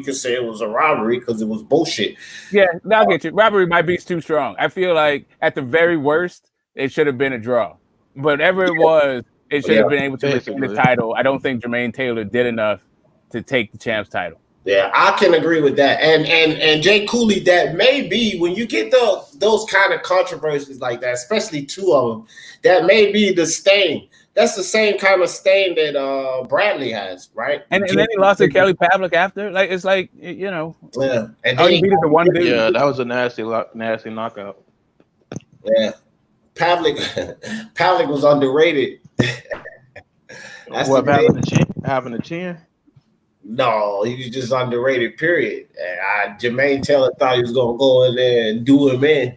can say it was a robbery because it was bullshit. Yeah, I'll get you. Robbery might be too strong. I feel like at the very worst, it should have been a draw. Whatever it was, it should have been able to retain the title. I don't think Jermaine Taylor did enough to take the champ's title. Yeah, I can agree with that. And Jay Cooley, that may be when you get those kind of controversies like that, especially two of them, that may be the stain. That's the same kind of stain that Bradley has, right? And then he lost to Kelly Pavlik after. Like it's like Yeah. And he beat the one dude. Yeah, that was a nasty knockout. Yeah. Pavlik was underrated. What having a chin? No, he was just underrated, period. And Jermaine Taylor thought he was gonna go in there and do him in.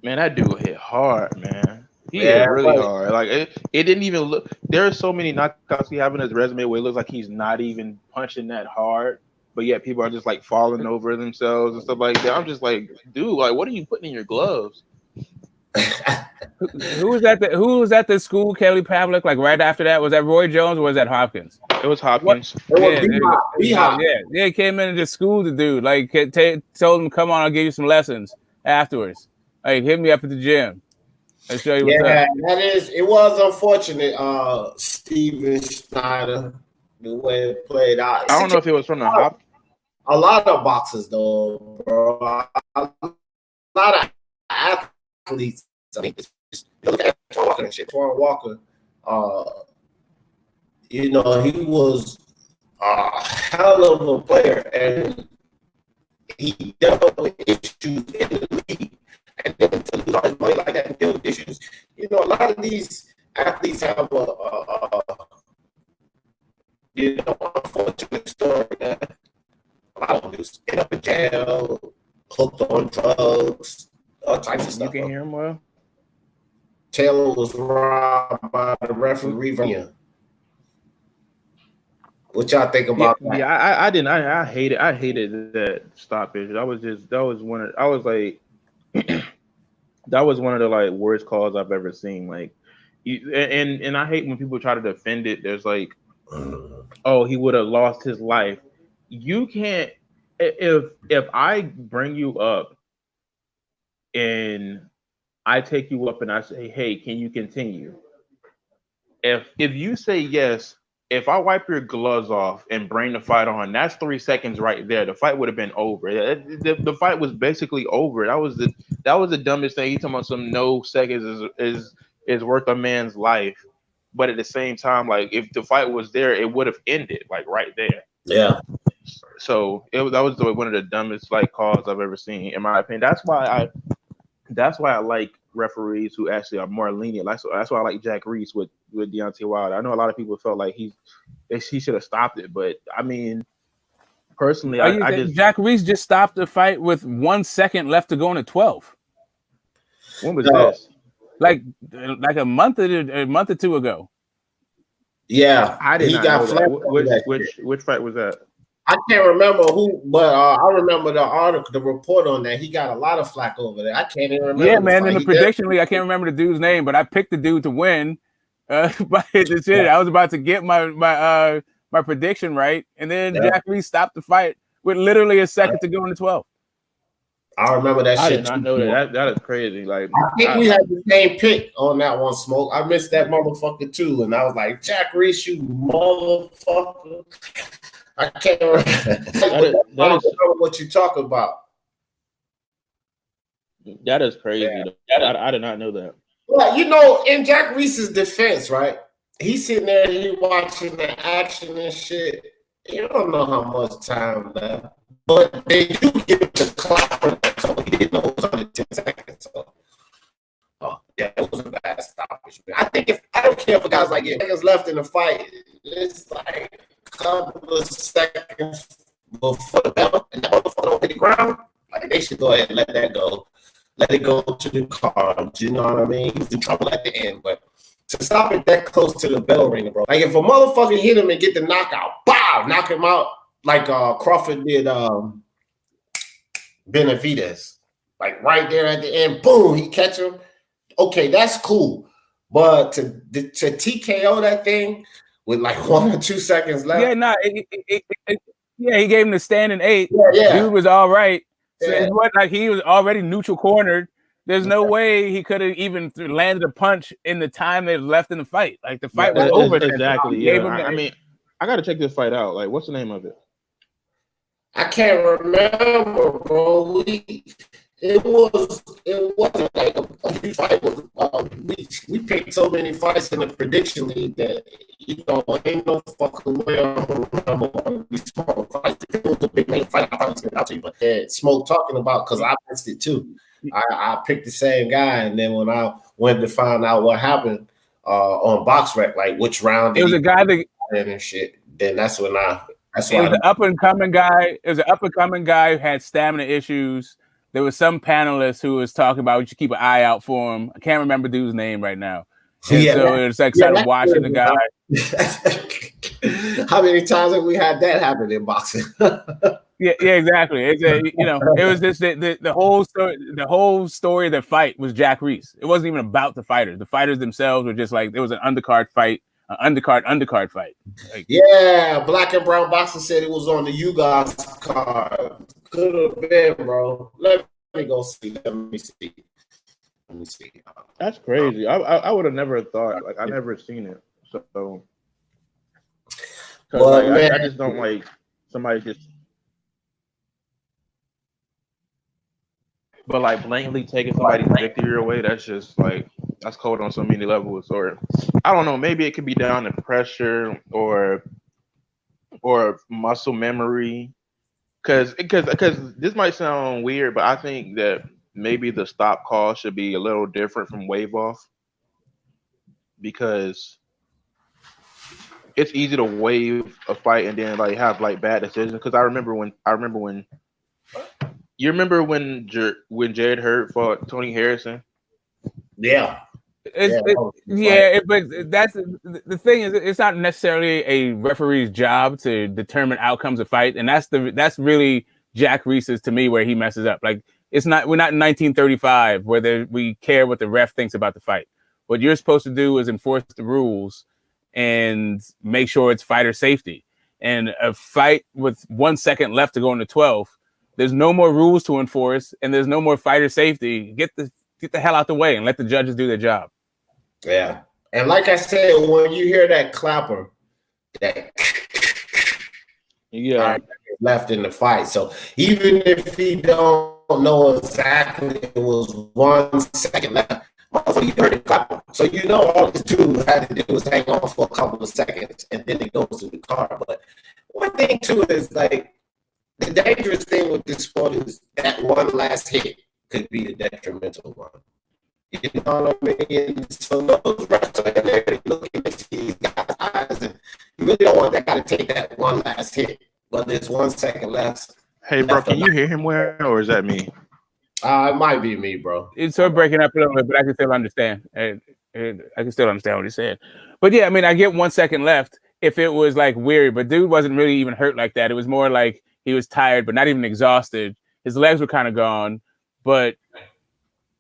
Man, that dude hit hard, man. He hit really hard. Like it didn't even look. There are so many knockouts he have in his resume where it looks like he's not even punching that hard, but yet people are just like falling over themselves and stuff like that. I'm just like, dude, like, what are you putting in your gloves? Who was at the school? Kelly Pavlik. Like right after that, was that Roy Jones or was that Hopkins? It was Hopkins. Yeah, he came in and just schooled the dude. Like told him, "Come on, I'll give you some lessons afterwards. Like hit me up at the gym." I'll show you what's up. It was unfortunate, Steven Schneider, the way it played out. I don't know if it was from the hop. A lot of boxers, though, bro. A lot of athletes. I mean, look at Twan Walker and shit. Twan Walker, he was a hell of a player. And he dealt with issues in the league. And then to lose all his money like that and deal with issues. You know, a lot of these athletes have unfortunate story that a lot of them just end up in jail, hooked on drugs, all types of stuff. You can hear him well? Taylor was robbed by the referee. What y'all think about that? Yeah, I didn't. I hated that stoppage. That was one of the like worst calls I've ever seen. Like, and I hate when people try to defend it. There's like, oh, he would have lost his life. You can't. If I bring you up and I take you up and I say, hey, can you continue? If you say yes. If I wipe your gloves off and bring the fight on, that's 3 seconds right there. The fight would have been over. The fight was basically over. That was the dumbest thing. He talking about some no seconds is worth a man's life. But at the same time, like if the fight was there, it would have ended like right there. Yeah. So that was one of the dumbest like calls I've ever seen, in my opinion. That's why I like referees who actually are more lenient. That's why I like Jack Reese with Deontay Wilder. I know a lot of people felt like he should have stopped it, but I mean, personally, Jack Reese just stopped the fight with 1 second left to go in the 12. When was this? Like a month or two ago. Yeah, I did not know that. Which fight was that? I can't remember who, but I remember the article, the report on that. He got a lot of flack over there. I can't even remember. Yeah, man. In the prediction league, I can't remember the dude's name, but I picked the dude to win. By his decision. I was about to get my prediction right, and then Jack Reese stopped the fight with literally a second to go in the 12. I remember that shit. I did not know that. That is crazy. Like I think we had the same pick on that one, Smoke. I missed that motherfucker too, and I was like, Jack Reese, you motherfucker. I can't remember what you talk about. That is crazy. Yeah. I did not know that. Well, you know, in Jack Reese's defense, right? He's sitting there and he watching the action and shit. You don't know how much time left. But they do give him the clock for that, so he didn't know it was only 10 seconds. So, yeah, it was a bad stoppage. I don't care if a guy's like, seconds left in the fight. It's like a couple of seconds before the bell, and that motherfucker don't hit the ground. Like, they should go ahead and let that go. Let it go to the cards. You know what I mean? He was in trouble at the end, but to stop it that close to the bell ring, bro. Like, if a motherfucker hit him and get the knockout, bow, knock him out, like Crawford did Benavidez. Like, right there at the end, boom, he catch him. Okay, that's cool. But to TKO that thing with like 1 or 2 seconds left. Yeah, he gave him the standing 8. Yeah. Dude was all right. So it wasn't like he was already neutral cornered. There's no way he could have even landed a punch in the time they left in the fight. Like the fight was over. Exactly. Yeah. I mean, I got to check this fight out. Like, what's the name of it? I can't remember, bro. It wasn't like a huge fight. We picked so many fights in the prediction league that ain't no fucking way I remember these small fights. If it was a big name fight, I was gonna out to you. But Smoke talking about, because I missed it too. I picked the same guy, and then when I went to find out what happened on BoxRec, like which round it was a guy that and shit. Then that's when it was an up and coming guy. It was an up and coming guy who had stamina issues. There was some panelist who was talking about you should keep an eye out for him. I can't remember the dude's name right now. And so it's like kind of watching the guy. How many times have we had that happen in boxing? Yeah, exactly. It's it was just the whole story. The whole story of the fight was Jack Reese. It wasn't even about the fighters. The fighters themselves were just like, there was an undercard fight, an undercard fight. Like, yeah, Black and Brown Boxing said it was on the you guys card. Could have been, bro. Let me go see. Let me see. That's crazy. I would have never thought. Like, I never seen it. So, I just don't like somebody just. But like blatantly taking somebody's victory away, that's just like, that's cold on so many levels. Or I don't know, maybe it could be down to pressure or muscle memory. Because this might sound weird, but I think that maybe the stop call should be a little different from wave off, because it's easy to wave a fight and then like have like bad decisions. Because I remember when you remember when Jared Hurd fought Tony Harrison. Yeah. But that's the thing is, it's not necessarily a referee's job to determine outcomes of fight, and that's really Jack Reese's to me where he messes up. Like we're not in 1935 where we care what the ref thinks about the fight. What you're supposed to do is enforce the rules and make sure it's fighter safety. And a fight with 1 second left to go in the 12th, there's no more rules to enforce, and there's no more fighter safety. Get the hell out the way and let the judges do their job. Yeah. And like I said, when you hear that clapper, that left in the fight. So even if he don't know exactly it was 1 second left, you heard it clapper. So you know all this dude had to do was hang on for a couple of seconds and then it goes to the car. But one thing too is like the dangerous thing with this sport is that one last hit could be the detrimental one. You know what I mean? So those refs are in there looking at these guys' eyes, and you really don't want that guy to take that one last hit. But there's 1 second left. Hey, bro, can you hear him well, or is that me? It might be me, bro. It's sort of breaking up a little bit, but I can still understand. I can still understand what he's saying. But yeah, I mean, I get 1 second left if it was like weird, but dude wasn't really even hurt like that. It was more like he was tired, but not even exhausted. His legs were kind of gone, but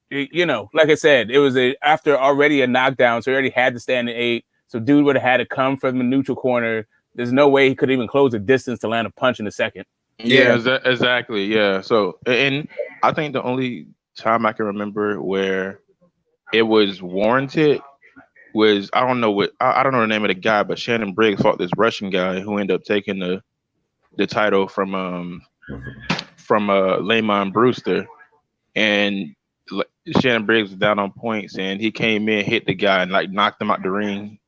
you know, like I said, it was after already a knockdown, so he already had to stand in 8. So dude would have had to come from the neutral corner. There's no way he could even close the distance to land a punch in a second. Yeah, exactly. Yeah. So, and I think the only time I can remember where it was warranted was I don't know the name of the guy, but Shannon Briggs fought this Russian guy who ended up taking the title from Lamont Brewster, and Shannon Briggs was down on points, and he came in, hit the guy, and like knocked him out the ring.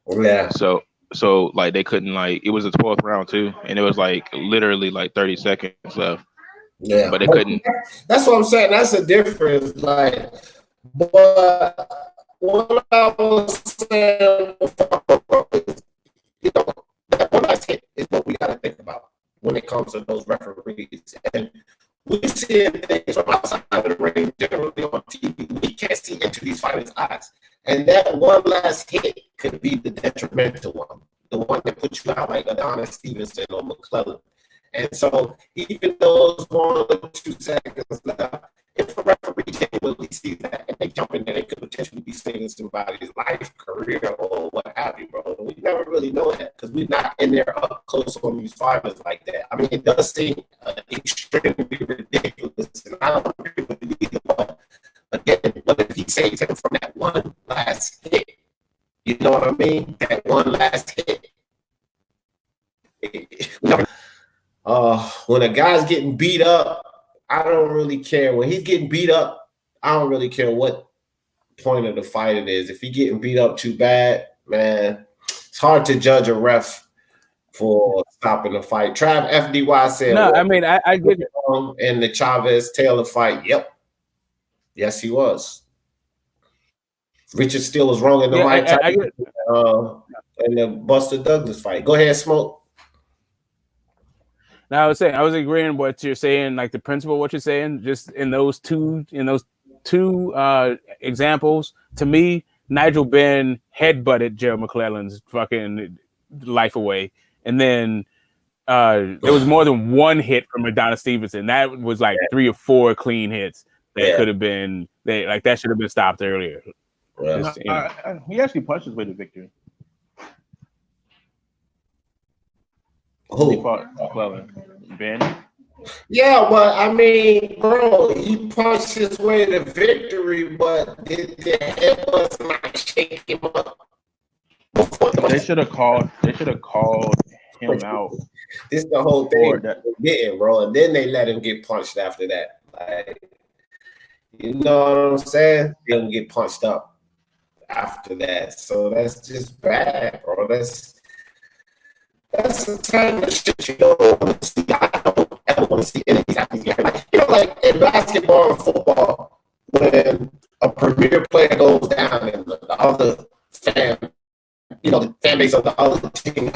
Yeah. So like they couldn't it was a 12th round too, and it was like literally like 30 seconds left. Yeah. But they couldn't. That's what I'm saying. That's the difference. Like, but what I was saying before is, you know, that one last hit is what we got to think about when it comes to those referees. And we see things from outside of the ring, generally on TV. We can't see into these fighters' eyes. And that one last hit could be the detrimental one, the one that puts you out like Adonis Stevenson or McClellan. And so even though it's 1 or 2 seconds left, if a referee genuinely sees that and they jump in there, they could potentially be saving somebody's life, career, or what have you, bro. We never really know that because we're not in there up close on these fighters like that. I mean, it does seem extremely ridiculous, and I don't agree with it either. But again, what if he saves him from that one last hit? You know what I mean? That one last hit. When a guy's getting beat up, I don't really care. When he's getting beat up, I don't really care what point of the fight it is. If he's getting beat up too bad, man, it's hard to judge a ref for stopping the fight. Trav FDY said, no, I mean, I get it. In the Chavez Taylor fight, yep. Yes, he was. Richard Steele was wrong in the Mike Tyson and the Buster Douglas fight. Go ahead, Smoke. Now I was agreeing with what you're saying, like the principle of what you're saying, just in those two examples. To me, Nigel Benn headbutted Gerald McClellan's fucking life away. And then there was more than one hit from Adonis Stevenson. That was like 3 or 4 clean hits that could have been that should have been stopped earlier. He actually punched his way to victory. Who? He fought McClellan. Ben? Yeah, but I mean, bro, he punched his way to victory, but the headbutts not shake him up. They should have called him out. This is the whole thing getting, bro, and then they let him get punched after that. Like, you know what I'm saying? They don't get punched up after that. So that's just bad, bro. That's the time of shit you don't want to see. I know never want to see any of these athletes get hurt. Like, you know, like in basketball and football, when a premier player goes down and the other fan, you know, the fan base of the other team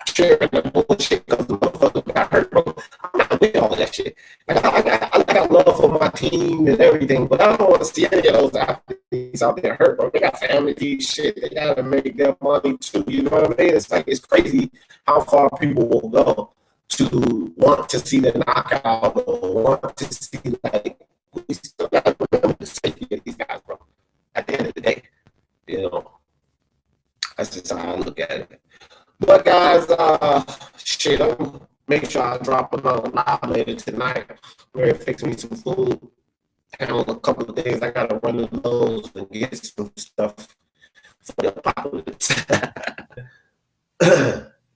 cheering the bullshit because the motherfucker got hurt, bro. I'm not with all of that shit. I got love for my team and everything, but I don't want to see any of those athletes out there hurt, bro. They got family shit. They gotta make their money too. You know what I mean? It's like, it's crazy how far people will go to want to see the knockout or want to see, like, we still gotta remember the safety of these guys, bro. At the end of the day, you know, that's just how I look at it. But guys, shit, I'm make sure I drop another live later tonight. We're gonna fix me some food. And on a couple of days, I gotta run the Lowe's and get some stuff for the apocalypse.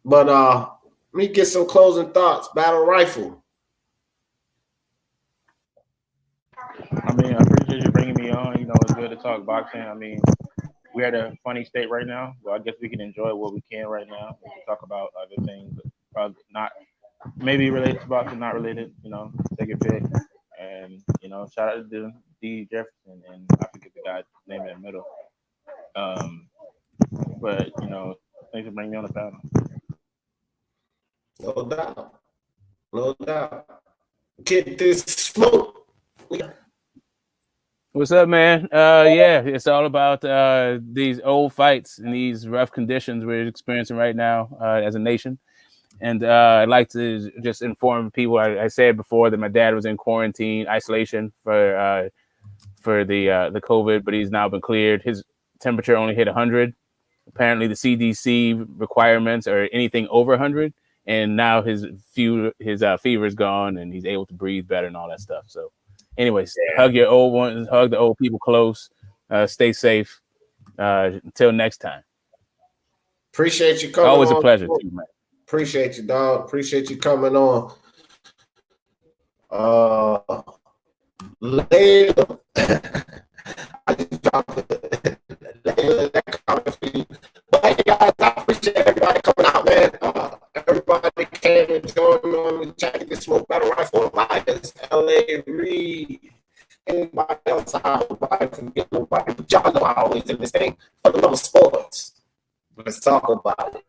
But let me get some closing thoughts. Battle rifle. I mean, I appreciate you bringing me on. You know, it's good to talk boxing. I mean, we're at a funny state right now. Well, I guess we can enjoy what we can right now. We can talk about other things, probably not, maybe related to boxing, not related. You know, take a pick. And you know, shout out to Dee Jefferson, and I forget the guy's name in the middle. But you know, thanks for bringing me on the panel. No doubt. No doubt. Get this smoke. What's up, man? Yeah, it's all about these old fights and these rough conditions we're experiencing right now as a nation. And I'd like to just inform people. I said before that my dad was in quarantine, isolation for the COVID, but he's now been cleared. His temperature only hit 100. Apparently, the CDC requirements are anything over 100, and now his fever is gone, and he's able to breathe better and all that stuff. So, anyways, hug your old ones, hug the old people close. Stay safe. Until next time. Appreciate you coming. Always a pleasure, too, man. Appreciate you, dog. Appreciate you coming on. Later. I just dropped that comment for you. But guys, I appreciate everybody coming out, man. Everybody came and joined me on the chat. This Smoke Battle Rifle Alliance, LA Reed. Anybody else, I hope I forget nobody. But y'all know I always do this thing for the love of sports. Let's talk about it.